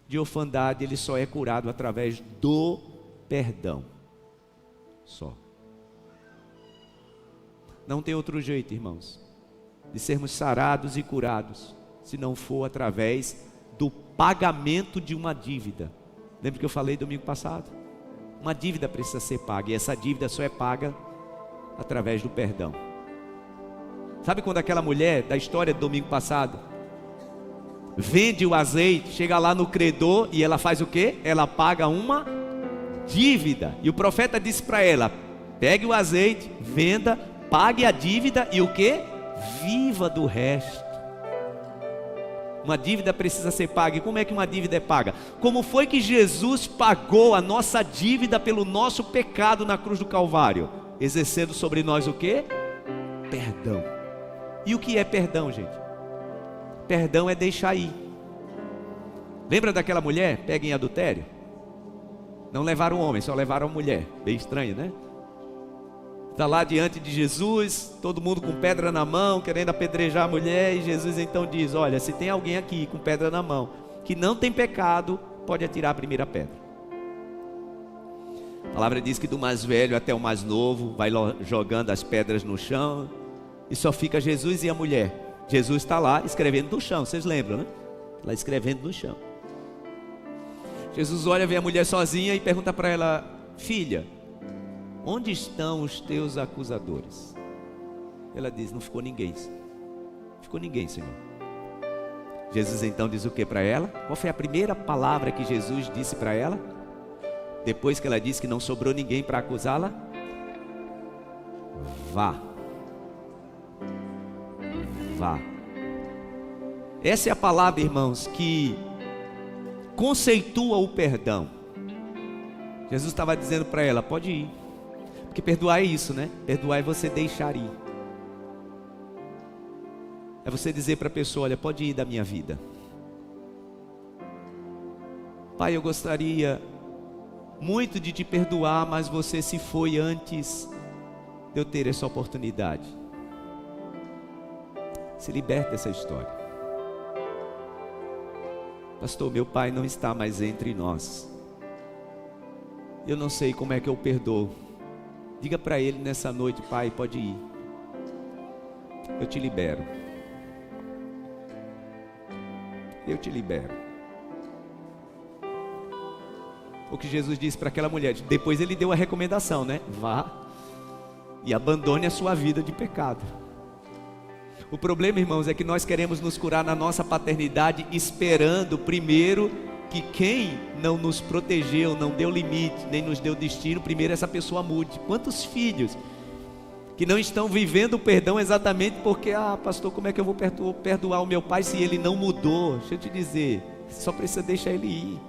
de orfandade, ele só é curado através do perdão. Só. Não tem outro jeito, irmãos, de sermos sarados e curados, se não for através do pagamento de uma dívida. Lembra que eu falei domingo passado? Uma dívida precisa ser paga, e essa dívida só é paga através do perdão. Sabe quando aquela mulher da história do domingo passado vende o azeite, chega lá no credor e ela faz o quê? Ela paga uma dívida. E o profeta disse para ela: pegue o azeite, venda, pague a dívida e o quê? Viva do resto. Uma dívida precisa ser paga. E como é que uma dívida é paga? Como foi que Jesus pagou a nossa dívida pelo nosso pecado na cruz do Calvário? Exercendo sobre nós o quê? Perdão. E o que é perdão, gente? Perdão é deixar ir. Lembra daquela mulher pega em adultério? Não levaram o homem, só levaram a mulher. Bem estranho, né? Está lá diante de Jesus, todo mundo com pedra na mão, querendo apedrejar a mulher. E Jesus então diz: olha, se tem alguém aqui com pedra na mão, que não tem pecado, pode atirar a primeira pedra. A palavra diz que do mais velho até o mais novo, vai jogando as pedras no chão, e só fica Jesus e a mulher. Jesus está lá escrevendo no chão, vocês lembram, né? Lá escrevendo no chão. Jesus olha, vê a mulher sozinha e pergunta para ela: filha, onde estão os teus acusadores? Ela diz: não ficou ninguém. Ficou ninguém, Senhor. Jesus então diz o que para ela? Qual foi a primeira palavra que Jesus disse para ela? Depois que ela disse que não sobrou ninguém para acusá-la: vá. Vá. Essa é a palavra, irmãos, que conceitua o perdão. Jesus estava dizendo para ela: pode ir. Porque perdoar é isso, né? Perdoar é você deixar ir. É você dizer para a pessoa: olha, pode ir da minha vida. Pai, eu gostaria muito de te perdoar, mas você se foi antes de eu ter essa oportunidade. Se liberta dessa história. Pastor, meu pai não está mais entre nós. Eu não sei como é que eu perdoo. Diga para ele nessa noite: pai, pode ir. Eu te libero. Eu te libero. O que Jesus disse para aquela mulher. Depois ele deu a recomendação, né? Vá e abandone a sua vida de pecado. O problema, irmãos, é que nós queremos nos curar na nossa paternidade, esperando primeiro que quem não nos protegeu, não deu limite, nem nos deu destino, primeiro essa pessoa mude. Quantos filhos que não estão vivendo o perdão exatamente porque: pastor, como é que eu vou perdoar o meu pai se ele não mudou? Deixa eu te dizer, só precisa deixar ele ir.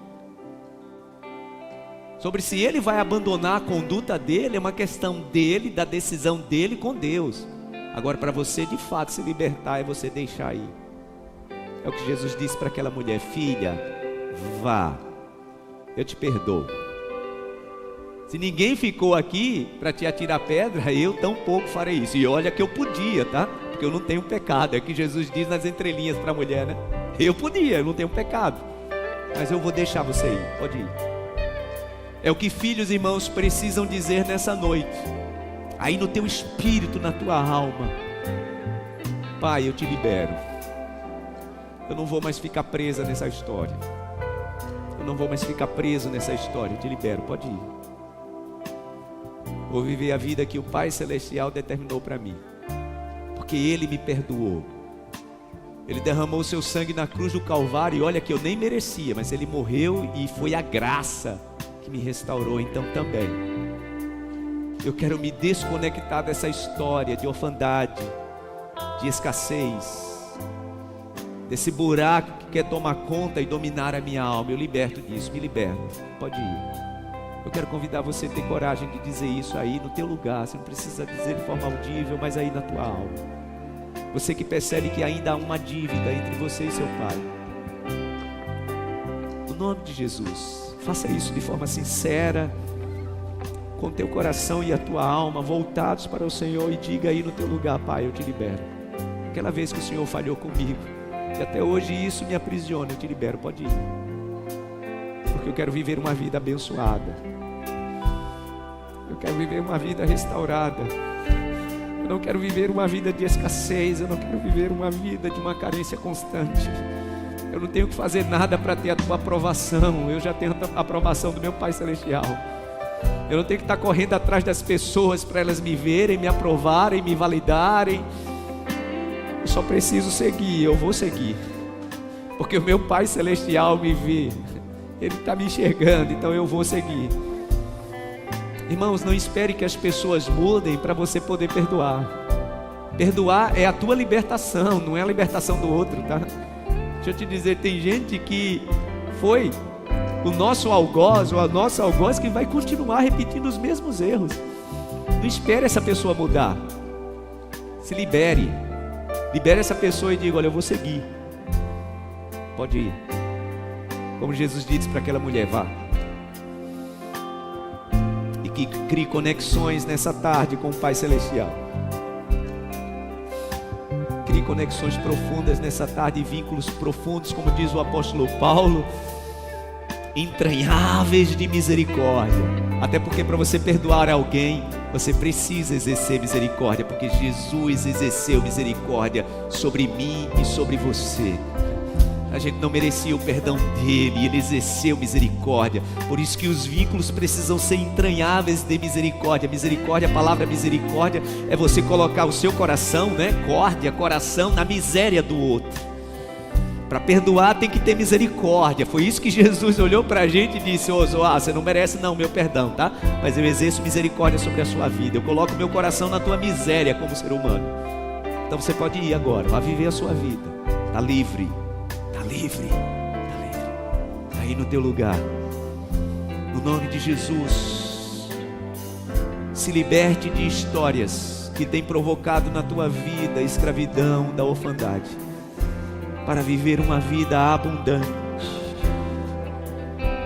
Sobre se ele vai abandonar a conduta dele, é uma questão dele, da decisão dele com Deus. Agora, para você de fato se libertar, é você deixar ir. É o que Jesus disse para aquela mulher: filha, vá, eu te perdoo. Se ninguém ficou aqui para te atirar pedra, eu tampouco farei isso. E olha que eu podia, tá? Porque eu não tenho pecado. É o que Jesus diz nas entrelinhas para a mulher, né? Eu podia, eu não tenho pecado, mas eu vou deixar você ir, pode ir. É o que filhos e irmãos precisam dizer nessa noite, aí no teu espírito, na tua alma: pai, eu te libero. Eu não vou mais ficar presa nessa história. Eu não vou mais ficar preso nessa história. Eu te libero, pode ir. Vou viver a vida que o Pai Celestial determinou para mim, porque Ele me perdoou. Ele derramou o seu sangue na cruz do Calvário. E olha que eu nem merecia, mas Ele morreu e foi a graça que me restaurou. Então também eu quero me desconectar dessa história de orfandade, de escassez, desse buraco que quer tomar conta e dominar a minha alma. Eu liberto disso, me liberto, pode ir. Eu quero convidar você a ter coragem de dizer isso aí no teu lugar. Você não precisa dizer de forma audível, mas aí na tua alma. Você que percebe que ainda há uma dívida entre você e seu pai. nome de Jesus. Faça isso de forma sincera, com teu coração e a tua alma voltados para o Senhor, e diga aí no teu lugar: Pai, eu te libero. Aquela vez que o Senhor falhou comigo, e até hoje isso me aprisiona, eu te libero, pode ir. Porque eu quero viver uma vida abençoada. Eu quero viver uma vida restaurada. Eu não quero viver uma vida de escassez. Eu não quero viver uma vida de uma carência constante. Eu não tenho que fazer nada para ter a tua aprovação. Eu já tenho a aprovação do meu Pai Celestial. Eu não tenho que estar correndo atrás das pessoas para elas me verem, me aprovarem, me validarem. Eu só preciso seguir, eu vou seguir. Porque o meu Pai Celestial me vê. Ele está me enxergando, então eu vou seguir. Irmãos, não espere que as pessoas mudem para você poder perdoar. Perdoar é a tua libertação, não é a libertação do outro, tá? Deixa eu te dizer, tem gente que foi o nosso algoz ou a nossa algoz que vai continuar repetindo os mesmos erros. Não espere essa pessoa mudar. Se libere. Libere essa pessoa e diga: olha, eu vou seguir. Pode ir. Como Jesus disse para aquela mulher: vá. E que crie conexões nessa tarde com o Pai Celestial. Crie conexões profundas nessa tarde, e vínculos profundos, como diz o apóstolo Paulo, entranháveis de misericórdia. Até porque para você perdoar alguém, você precisa exercer misericórdia, porque Jesus exerceu misericórdia sobre mim e sobre você. A gente não merecia o perdão dele, e ele exerceu misericórdia. Por isso que os vínculos precisam ser entranháveis de misericórdia. Misericórdia, a palavra misericórdia é você colocar o seu coração, né? Córdia, coração, na miséria do outro. Para perdoar tem que ter misericórdia. Foi isso que Jesus olhou para a gente e disse: ô Zoá, você não merece não meu perdão, tá? Mas eu exerço misericórdia sobre a sua vida. Eu coloco meu coração na tua miséria como ser humano. Então você pode ir agora, vá viver a sua vida. Está livre. Livre, está aí no teu lugar, no nome de Jesus. Se liberte de histórias que têm provocado na tua vida a escravidão da orfandade, para viver uma vida abundante,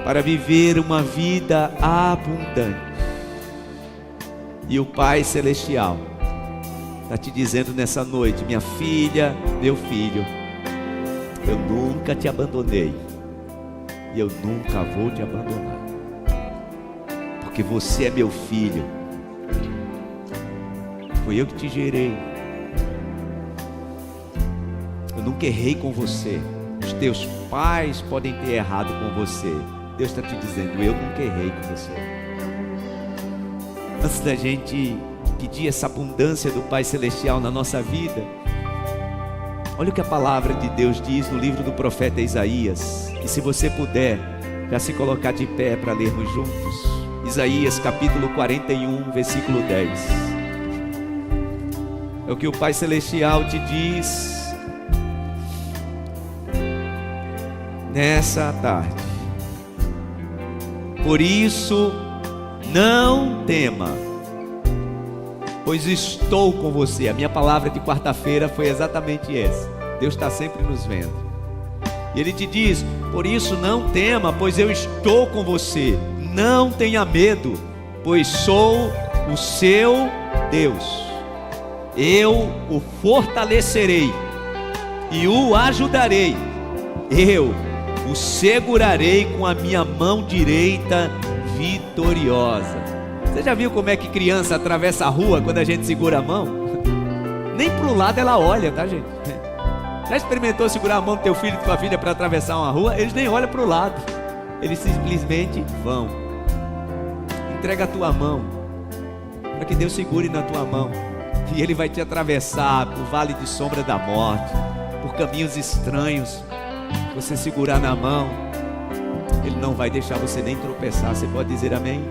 para viver uma vida abundante. E o Pai Celestial está te dizendo nessa noite: minha filha, meu filho, eu nunca te abandonei, e eu nunca vou te abandonar, porque você é meu filho. Foi eu que te gerei. Eu nunca errei com você. Os teus pais podem ter errado com você. Deus está te dizendo: eu nunca errei com você. Antes da gente pedir essa abundância do Pai Celestial na nossa vida, olha o que a palavra de Deus diz no livro do profeta Isaías. E se você puder, já se colocar de pé para lermos juntos. Isaías capítulo 41, versículo 10. É o que o Pai Celestial te diz nessa tarde. Por isso, não tema, pois estou com você. A minha palavra de quarta-feira foi exatamente essa. Deus está sempre nos vendo. E Ele te diz: por isso não tema, pois eu estou com você. Não tenha medo, pois sou o seu Deus. Eu o fortalecerei e o ajudarei. Eu o segurarei com a minha mão direita vitoriosa. Você já viu como é que criança atravessa a rua quando a gente segura a mão? Nem para o lado ela olha, tá, gente? Já experimentou segurar a mão do teu filho e tua filha para atravessar uma rua? Eles nem olham para o lado, eles simplesmente vão. Entrega a tua mão para que Deus segure na tua mão, e Ele vai te atravessar por vale de sombra da morte, por caminhos estranhos. Você segurar na mão, Ele não vai deixar você nem tropeçar. Você pode dizer amém?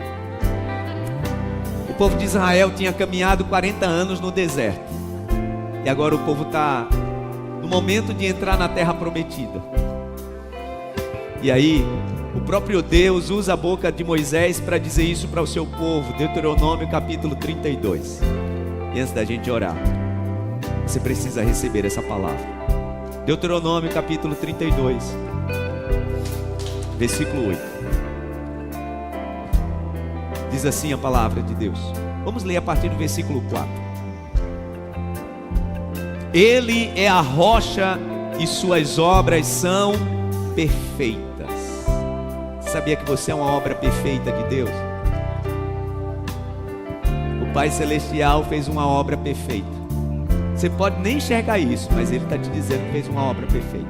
O povo de Israel tinha caminhado 40 anos no deserto, e agora o povo está no momento de entrar na terra prometida. E aí o próprio Deus usa a boca de Moisés para dizer isso para o seu povo. Deuteronômio capítulo 32. E antes da gente orar, você precisa receber essa palavra. Deuteronômio capítulo 32. versículo 8. Diz assim a palavra de Deus. Vamos ler a partir do versículo 4. Ele é a rocha e suas obras são perfeitas. Sabia que você é uma obra perfeita de Deus? O Pai Celestial fez uma obra perfeita. Você pode nem enxergar isso, mas Ele está te dizendo que fez uma obra perfeita.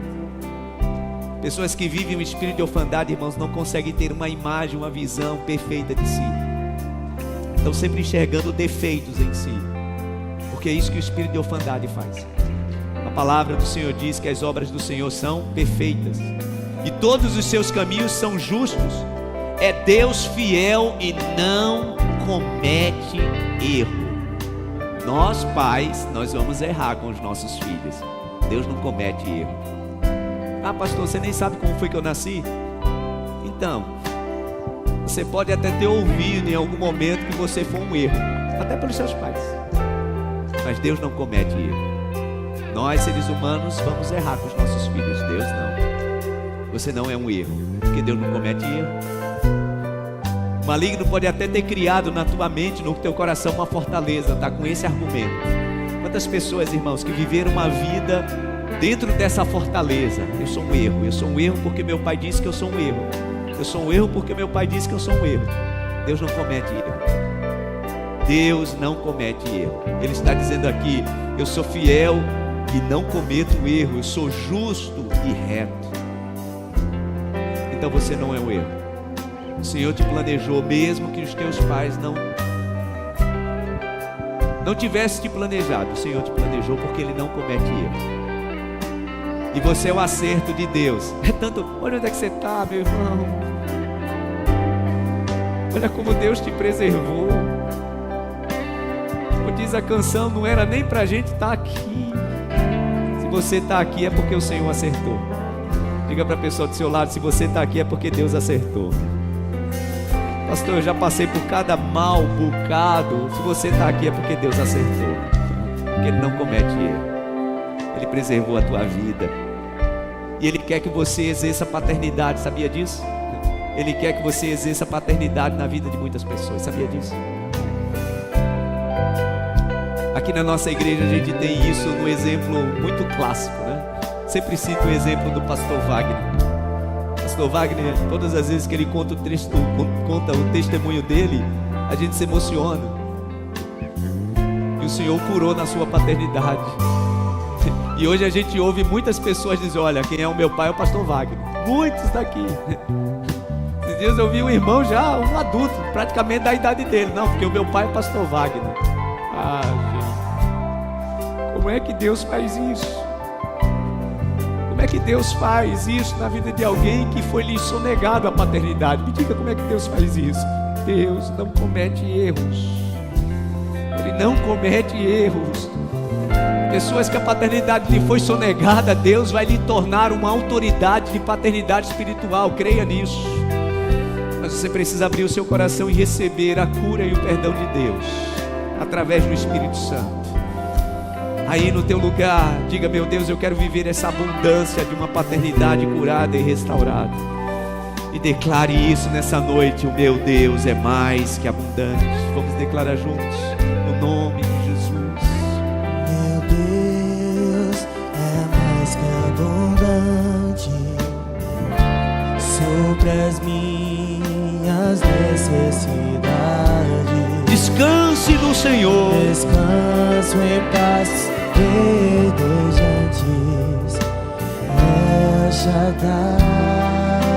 Pessoas que vivem um espírito de orfandade, irmãos, não conseguem ter uma imagem, uma visão perfeita de si. Estão sempre enxergando defeitos em si, porque é isso que o espírito de orfandade faz. A palavra do Senhor diz que as obras do Senhor são perfeitas e todos os seus caminhos são justos. É Deus fiel e não comete erro. Nós pais, nós vamos errar com os nossos filhos. Deus não comete erro. Ah, pastor, você nem sabe como foi que eu nasci? Então, você pode até ter ouvido em algum momento que você foi um erro, até pelos seus pais, mas Deus não comete erro. Nós, seres humanos, vamos errar com os nossos filhos. Deus não. Você não é um erro, porque Deus não comete erro. O maligno pode até ter criado na tua mente, no teu coração, uma fortaleza, tá? Com esse argumento. Quantas pessoas, irmãos, que viveram uma vida dentro dessa fortaleza? Eu sou um erro. Eu sou um erro porque meu pai disse que eu sou um erro. Eu sou um erro porque meu pai disse que eu sou um erro. Deus não comete erro. Deus não comete erro. Ele está dizendo aqui: eu sou fiel e não cometo erro. Eu sou justo e reto. Então você não é um erro. O Senhor te planejou, mesmo que os teus pais não tivessem te planejado. O Senhor te planejou porque Ele não comete erro. E você é o acerto de Deus. É tanto, olha onde é que você está, meu irmão. Olha como Deus te preservou. Como diz a canção, não era nem pra gente estar aqui. Se você está aqui é porque o Senhor acertou. Diga para a pessoa do seu lado: se você está aqui é porque Deus acertou. Pastor, eu já passei por cada mal bocado. Se você está aqui é porque Deus acertou. Porque Ele não comete erro. Ele preservou a tua vida. E Ele quer que você exerça paternidade, sabia disso? Ele quer que você exerça paternidade na vida de muitas pessoas, sabia disso? Aqui na nossa igreja a gente tem isso no exemplo muito clássico, né? Sempre cito o exemplo do pastor Wagner. Pastor Wagner, todas as vezes que ele conta o testemunho dele, a gente se emociona. E o Senhor curou na sua paternidade. E hoje a gente ouve muitas pessoas dizer: olha, quem é o meu pai é o pastor Wagner. Muitos daqui. Esses dias eu vi um irmão já, um adulto, praticamente da idade dele. Não, porque o meu pai é o pastor Wagner. Ah, gente, como é que Deus faz isso? Como é que Deus faz isso na vida de alguém que foi lhe sonegado a paternidade? Me diga como é que Deus faz isso. Deus não comete erros. Ele não comete erros. Pessoas que a paternidade lhe foi sonegada, Deus vai lhe tornar uma autoridade de paternidade espiritual. Creia nisso. Mas você precisa abrir o seu coração e receber a cura e o perdão de Deus através do Espírito Santo. Aí no teu lugar, diga: meu Deus, eu quero viver essa abundância de uma paternidade curada e restaurada. E declare isso nessa noite: o meu Deus é mais que abundante. Vamos declarar juntos, no nome de Jesus. Meu Deus é mais que abundante, supre as minhas necessidades. Descanse no Senhor. Descanso em paz verdejantes. El Shaddai.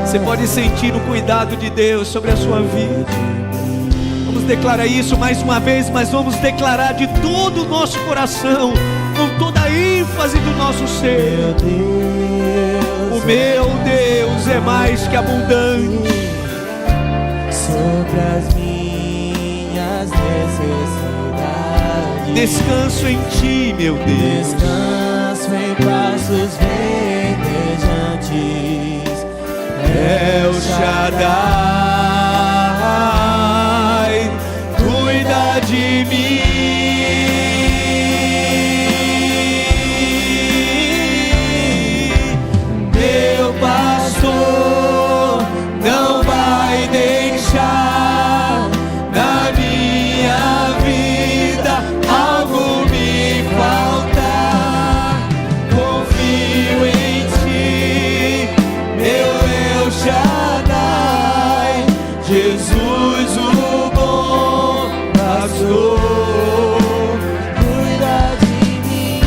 Você pode sentir o cuidado de Deus sobre a sua vida. Vamos declarar isso mais uma vez, mas vamos declarar de todo o nosso coração, com toda a ênfase do nosso ser. O meu Deus é mais que abundante. Sobre as minhas necessidades. Descanso em Ti, meu Deus. Descanso em pastos verdejantes. El Shaddai cuida de mim. Meu pastor, pastor, cuida de mim.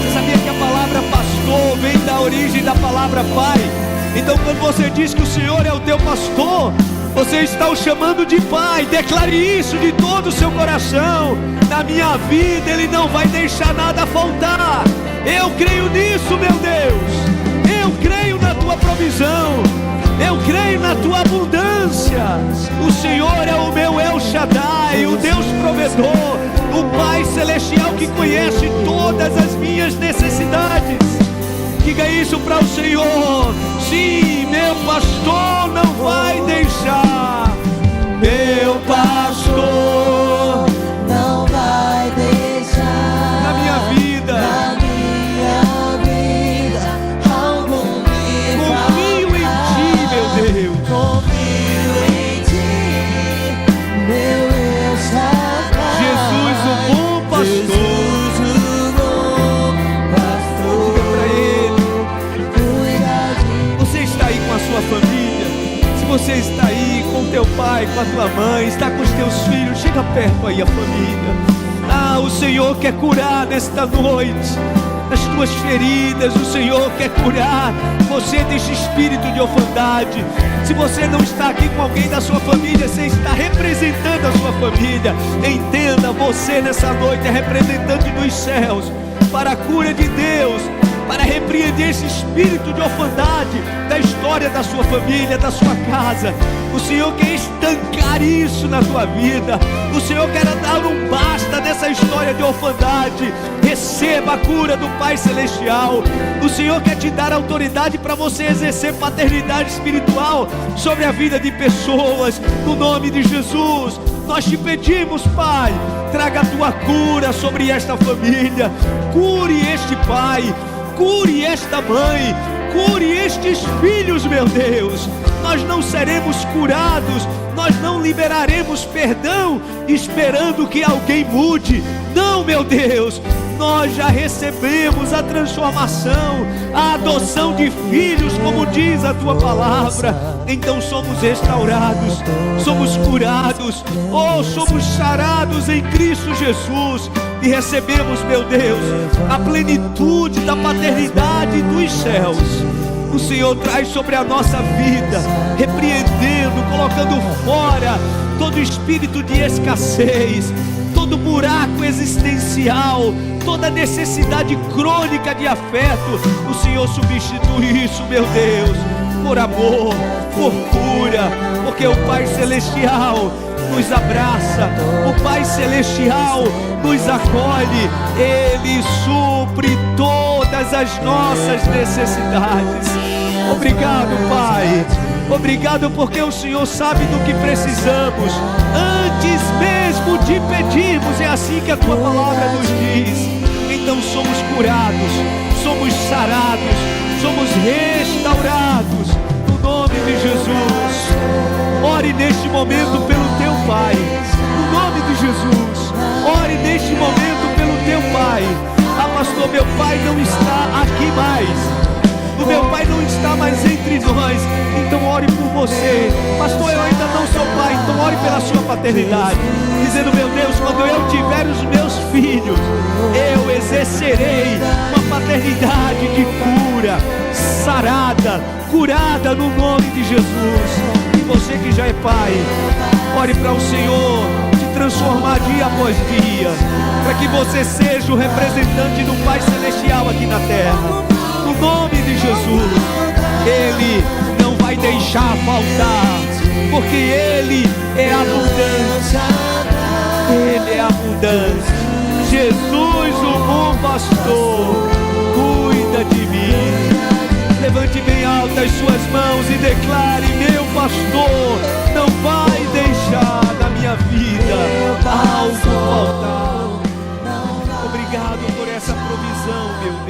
Você sabia que a palavra pastor vem da origem da palavra pai? Então quando você diz que o Senhor é o teu pastor, você está o chamando de pai. Declare isso de todo o seu coração. Na minha vida Ele não vai deixar nada faltar. Eu creio nisso, meu Deus. Eu creio na tua provisão. Eu creio na tua abundância. O Senhor é o meu El Shaddai, o Deus provedor, o Pai celestial que conhece todas as minhas necessidades. Diga isso para o Senhor. Sim, meu pastor não vai deixar. Meu pastor não vai deixar na minha vida. Algum me Confio em ti, meu Deus. confio em ti, meu El Shaddai. Jesus, o bom pastor. Jesus, o bom pastor. Diga para Ele. Cuida de Você está aí com a sua família? Se você está aí com teu pai, com a tua mãe, está com os teus filhos, chega perto aí a família. Ah, o Senhor quer curar nesta noite as tuas feridas. O Senhor quer curar você deste espírito de orfandade. Se você não está aqui com alguém da sua família, você está representando a sua família. Entenda, você nessa noite é representante dos céus para a cura de Deus, para repreender esse espírito de orfandade da história da sua família, da sua casa. O Senhor quer estancar isso na tua vida. O Senhor quer dar um basta nessa história de orfandade. Receba a cura do Pai Celestial. O Senhor quer te dar autoridade para você exercer paternidade espiritual sobre a vida de pessoas. No nome de Jesus, nós te pedimos, Pai, traga a tua cura sobre esta família. Cure este pai, cure esta mãe, cure estes filhos, meu Deus. Nós não seremos curados, nós não liberaremos perdão esperando que alguém mude. Não, meu Deus, nós já recebemos a transformação, a adoção de filhos, como diz a tua palavra. Então somos restaurados, somos curados, somos sarados em Cristo Jesus. E recebemos, meu Deus, a plenitude da paternidade dos céus. O Senhor traz sobre a nossa vida, repreendendo, colocando fora todo espírito de escassez, todo buraco existencial, toda necessidade crônica de afeto. O Senhor substitui isso, meu Deus, por amor, por cura, porque o Pai Celestial nos abraça, o Pai Celestial nos acolhe, Ele supre todas as nossas necessidades. Obrigado, Pai. Obrigado porque o Senhor sabe do que precisamos antes mesmo de pedirmos. É assim que a tua palavra nos diz. Então somos curados, somos sarados, somos restaurados no nome de Jesus. Ore neste momento pelo teu Pai, no nome de Jesus. Ore neste momento pelo teu Pai. Ah, pastor, meu Pai não está aqui mais. O meu Pai não está mais entre nós. Então ore por você. Pastor, eu ainda não sou pai, então ore pela sua paternidade, dizendo: meu Deus, quando eu tiver os meus filhos, eu exercerei uma paternidade de cura, sarada, curada no nome de Jesus. E você que já é pai, ore para o Senhor te transformar dia após dia, para que você seja o representante do Pai Celestial aqui na terra. No nome de Jesus, Ele não vai deixar faltar, porque Ele é abundante. Ele é abundante. Jesus, o bom pastor, cuida de mim. Levante bem alto as suas mãos e declare: meu pastor não vai deixar na minha vida algo faltar. Obrigado por essa provisão, meu Deus.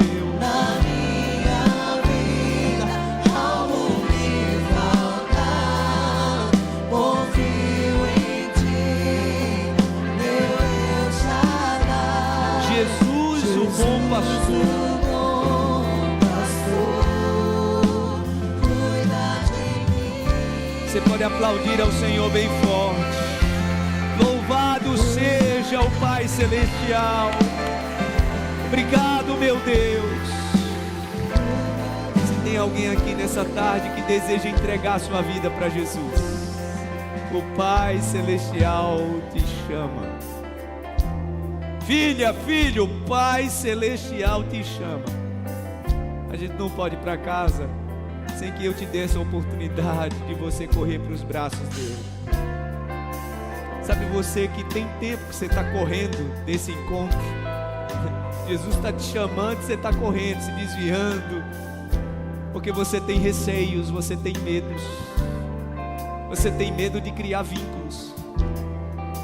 Jesus, o bom pastor. Você pode aplaudir ao Senhor bem forte. Louvado seja o Pai Celestial. Obrigado, meu Deus. Se tem alguém aqui nessa tarde que deseja entregar sua vida para Jesus, o Pai Celestial te chama. Filha, filho, o Pai Celestial te chama. A gente não pode ir para casa sem que eu te dê essa oportunidade de você correr para os braços dele. Sabe, você que tem tempo que você está correndo desse encontro, Jesus está te chamando e você está correndo, se desviando, porque você tem receios, você tem medos, você tem medo de criar vínculos,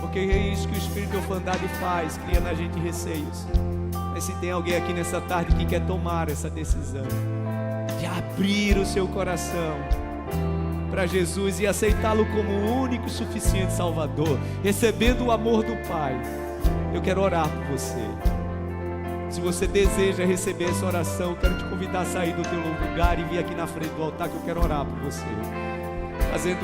porque é isso que o espírito de orfandade faz, cria na gente receios. Mas se tem alguém aqui nessa tarde que quer tomar essa decisão de abrir o seu coração para Jesus e aceitá-lo como o único e suficiente Salvador, recebendo o amor do Pai, eu quero orar por você. Se você deseja receber essa oração, eu quero te convidar a sair do teu lugar e vir aqui na frente do altar, que eu quero orar por você, fazendo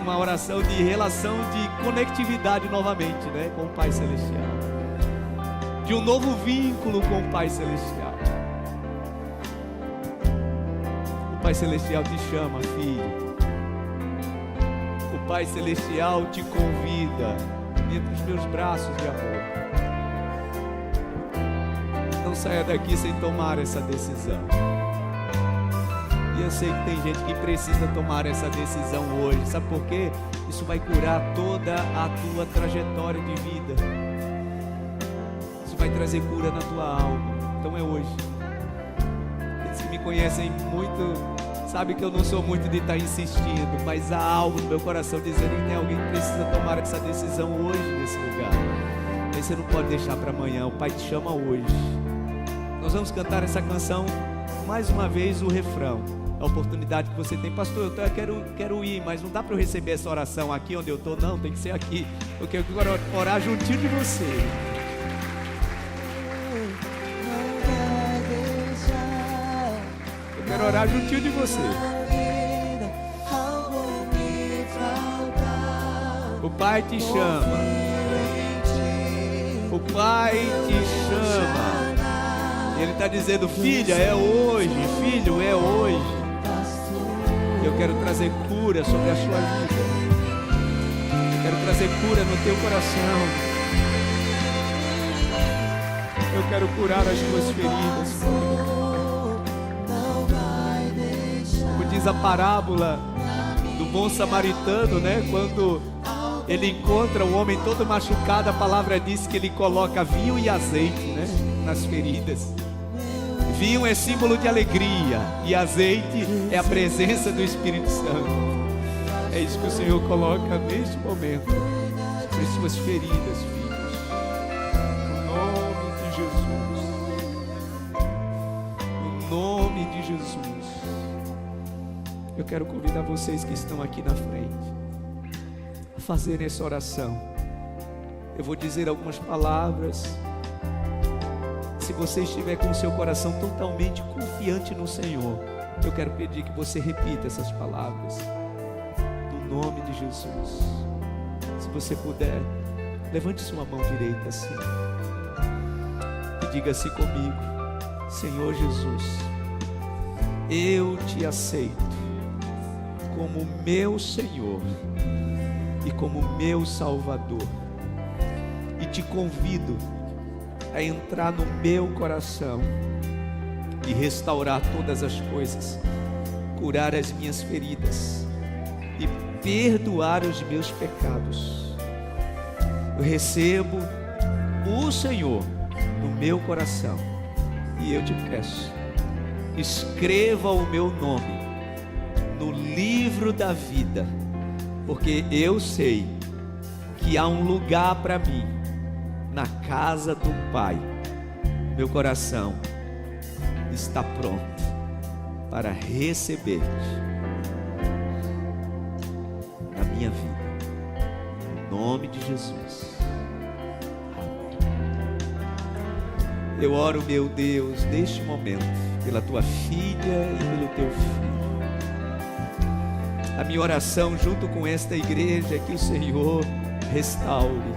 uma oração de relação, de conectividade novamente, né, com o Pai Celestial, de um novo vínculo com o Pai Celestial. O Pai Celestial te chama, filho. O Pai Celestial te convida, vem para os meus braços de amor. Não saia daqui sem tomar essa decisão. E eu sei que tem gente que precisa tomar essa decisão hoje. Sabe por quê? Isso vai curar toda a tua trajetória de vida. Isso vai trazer cura na tua alma. Então é hoje. Eles que me conhecem muito sabem que eu não sou muito de estar insistindo, mas há algo no meu coração dizendo que tem alguém que precisa tomar essa decisão hoje nesse lugar. Aí você não pode deixar para amanhã. O Pai te chama hoje. Nós vamos cantar essa canção mais uma vez, o refrão. A oportunidade que você tem, pastor, eu quero ir, mas não dá para eu receber essa oração aqui onde eu estou, não, tem que ser aqui. Eu quero orar juntinho de você. Eu quero orar juntinho de você. O Pai te chama. O Pai te chama. Ele está dizendo, filha, é hoje, filho, é hoje. Eu quero trazer cura sobre a sua vida. Eu quero trazer cura no teu coração. Eu quero curar as tuas feridas. Como diz a parábola do bom samaritano, né? Quando ele encontra o homem todo machucado, a palavra diz que ele coloca vinho e azeite, né, nas feridas. Vinho é símbolo de alegria e azeite é a presença do Espírito Santo. É isso que o Senhor coloca neste momento sobre suas feridas, filhos. No nome de Jesus. No nome de Jesus. Eu quero convidar vocês que estão aqui na frente a fazerem essa oração. Eu vou dizer algumas palavras. Se você estiver com o seu coração totalmente confiante no Senhor, eu quero pedir que você repita essas palavras. No nome de Jesus. Se você puder, levante sua mão direita assim e diga assim comigo: Senhor Jesus, eu te aceito como meu Senhor e como meu Salvador, e te convido a entrar no meu coração e restaurar todas as coisas, curar as minhas feridas e perdoar os meus pecados. Eu recebo o Senhor no meu coração e eu te peço, escreva o meu nome no livro da vida, porque eu sei que há um lugar para mim na casa do Pai. Meu coração está pronto para receber-te na minha vida, no nome de Jesus. Amém. Eu oro, meu Deus, neste momento, pela tua filha e pelo teu filho. A minha oração junto com esta igreja é que o Senhor restaure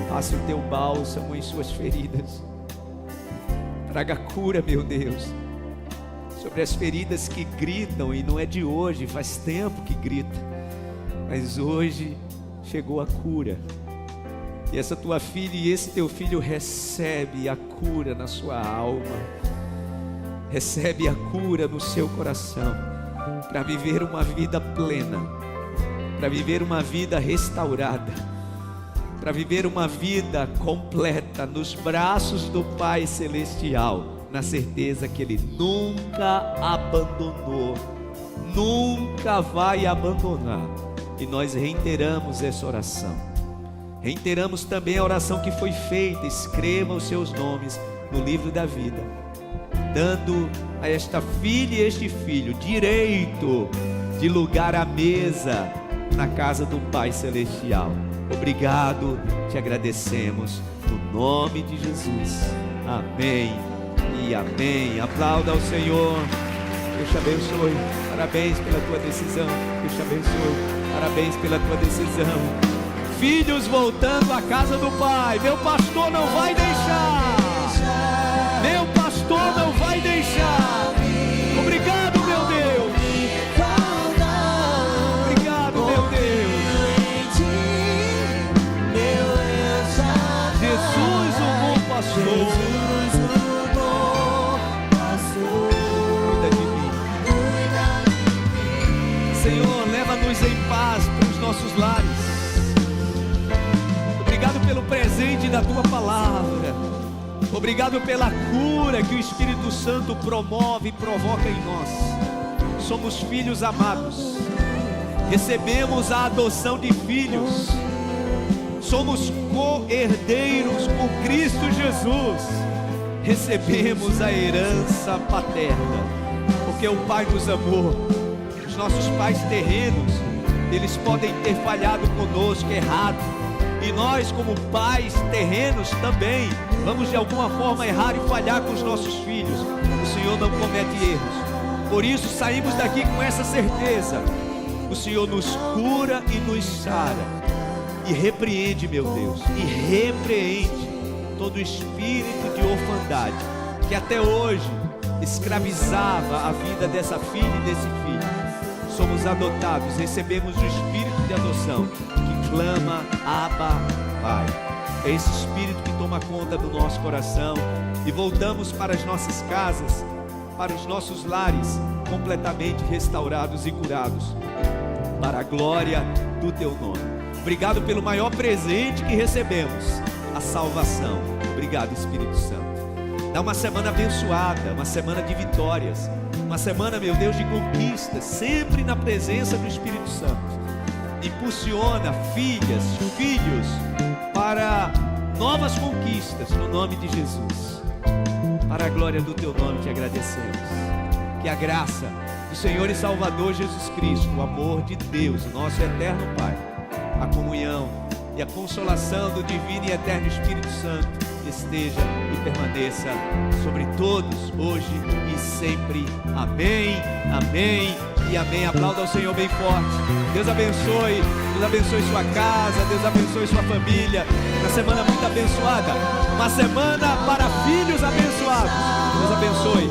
Passe o teu bálsamo em suas feridas. Traga cura, meu Deus, sobre as feridas que gritam, e não é de hoje, faz tempo que grita, mas hoje chegou a cura. E essa tua filha e esse teu filho recebe a cura na sua alma, recebe a cura no seu coração, para viver uma vida plena, para viver uma vida restaurada, para viver uma vida completa nos braços do Pai Celestial, na certeza que Ele nunca abandonou, nunca vai abandonar. E nós reiteramos essa oração. Reiteramos também a oração que foi feita. Escreva os seus nomes no livro da vida, dando a esta filha e este filho direito de lugar à mesa na casa do Pai Celestial. Obrigado, te agradecemos no nome de Jesus. Amém e amém. Aplauda ao Senhor. Deus te abençoe. Parabéns pela tua decisão. Deus te abençoe. Parabéns pela tua decisão. Filhos voltando à casa do Pai. Meu pastor não vai deixar. Meu pastor não vai deixar. Obrigado, meu Deus. Obrigado, meu Deus. Jesus, o bom pastor. Cuida de mim. Senhor, leva-nos em paz para os nossos lares. Obrigado pelo presente da tua palavra. Obrigado pela cura que o Espírito Santo promove e provoca em nós. Somos filhos amados. Recebemos a adoção de filhos. Somos co-herdeiros com Cristo Jesus. Recebemos a herança paterna, porque o Pai nos amou. Os nossos pais terrenos, eles podem ter falhado conosco, errado. E nós, como pais terrenos, também vamos de alguma forma errar e falhar com os nossos filhos. O Senhor não comete erros. Por isso saímos daqui com essa certeza. O Senhor nos cura e nos sara. E repreende, meu Deus, e repreende todo espírito de orfandade que até hoje escravizava a vida dessa filha e desse filho. Somos adotados, recebemos o espírito de adoção que clama, Abba, Pai. É esse espírito que toma conta do nosso coração e voltamos para as nossas casas, para os nossos lares, completamente restaurados e curados, para a glória do Teu nome. Obrigado pelo maior presente que recebemos, a salvação. Obrigado, Espírito Santo. Dá uma semana abençoada, uma semana de vitórias, uma semana, meu Deus, de conquistas, sempre na presença do Espírito Santo. Impulsiona filhas, filhos para novas conquistas no nome de Jesus. Para a glória do Teu nome te agradecemos. Que a graça do Senhor e Salvador Jesus Cristo, o amor de Deus, o nosso eterno Pai, a comunhão e a consolação do divino e eterno Espírito Santo esteja e permaneça sobre todos, hoje e sempre. Amém, amém e amém. Aplauda ao Senhor bem forte. Deus abençoe sua casa, Deus abençoe sua família. Uma semana muito abençoada, uma semana para filhos abençoados. Deus abençoe.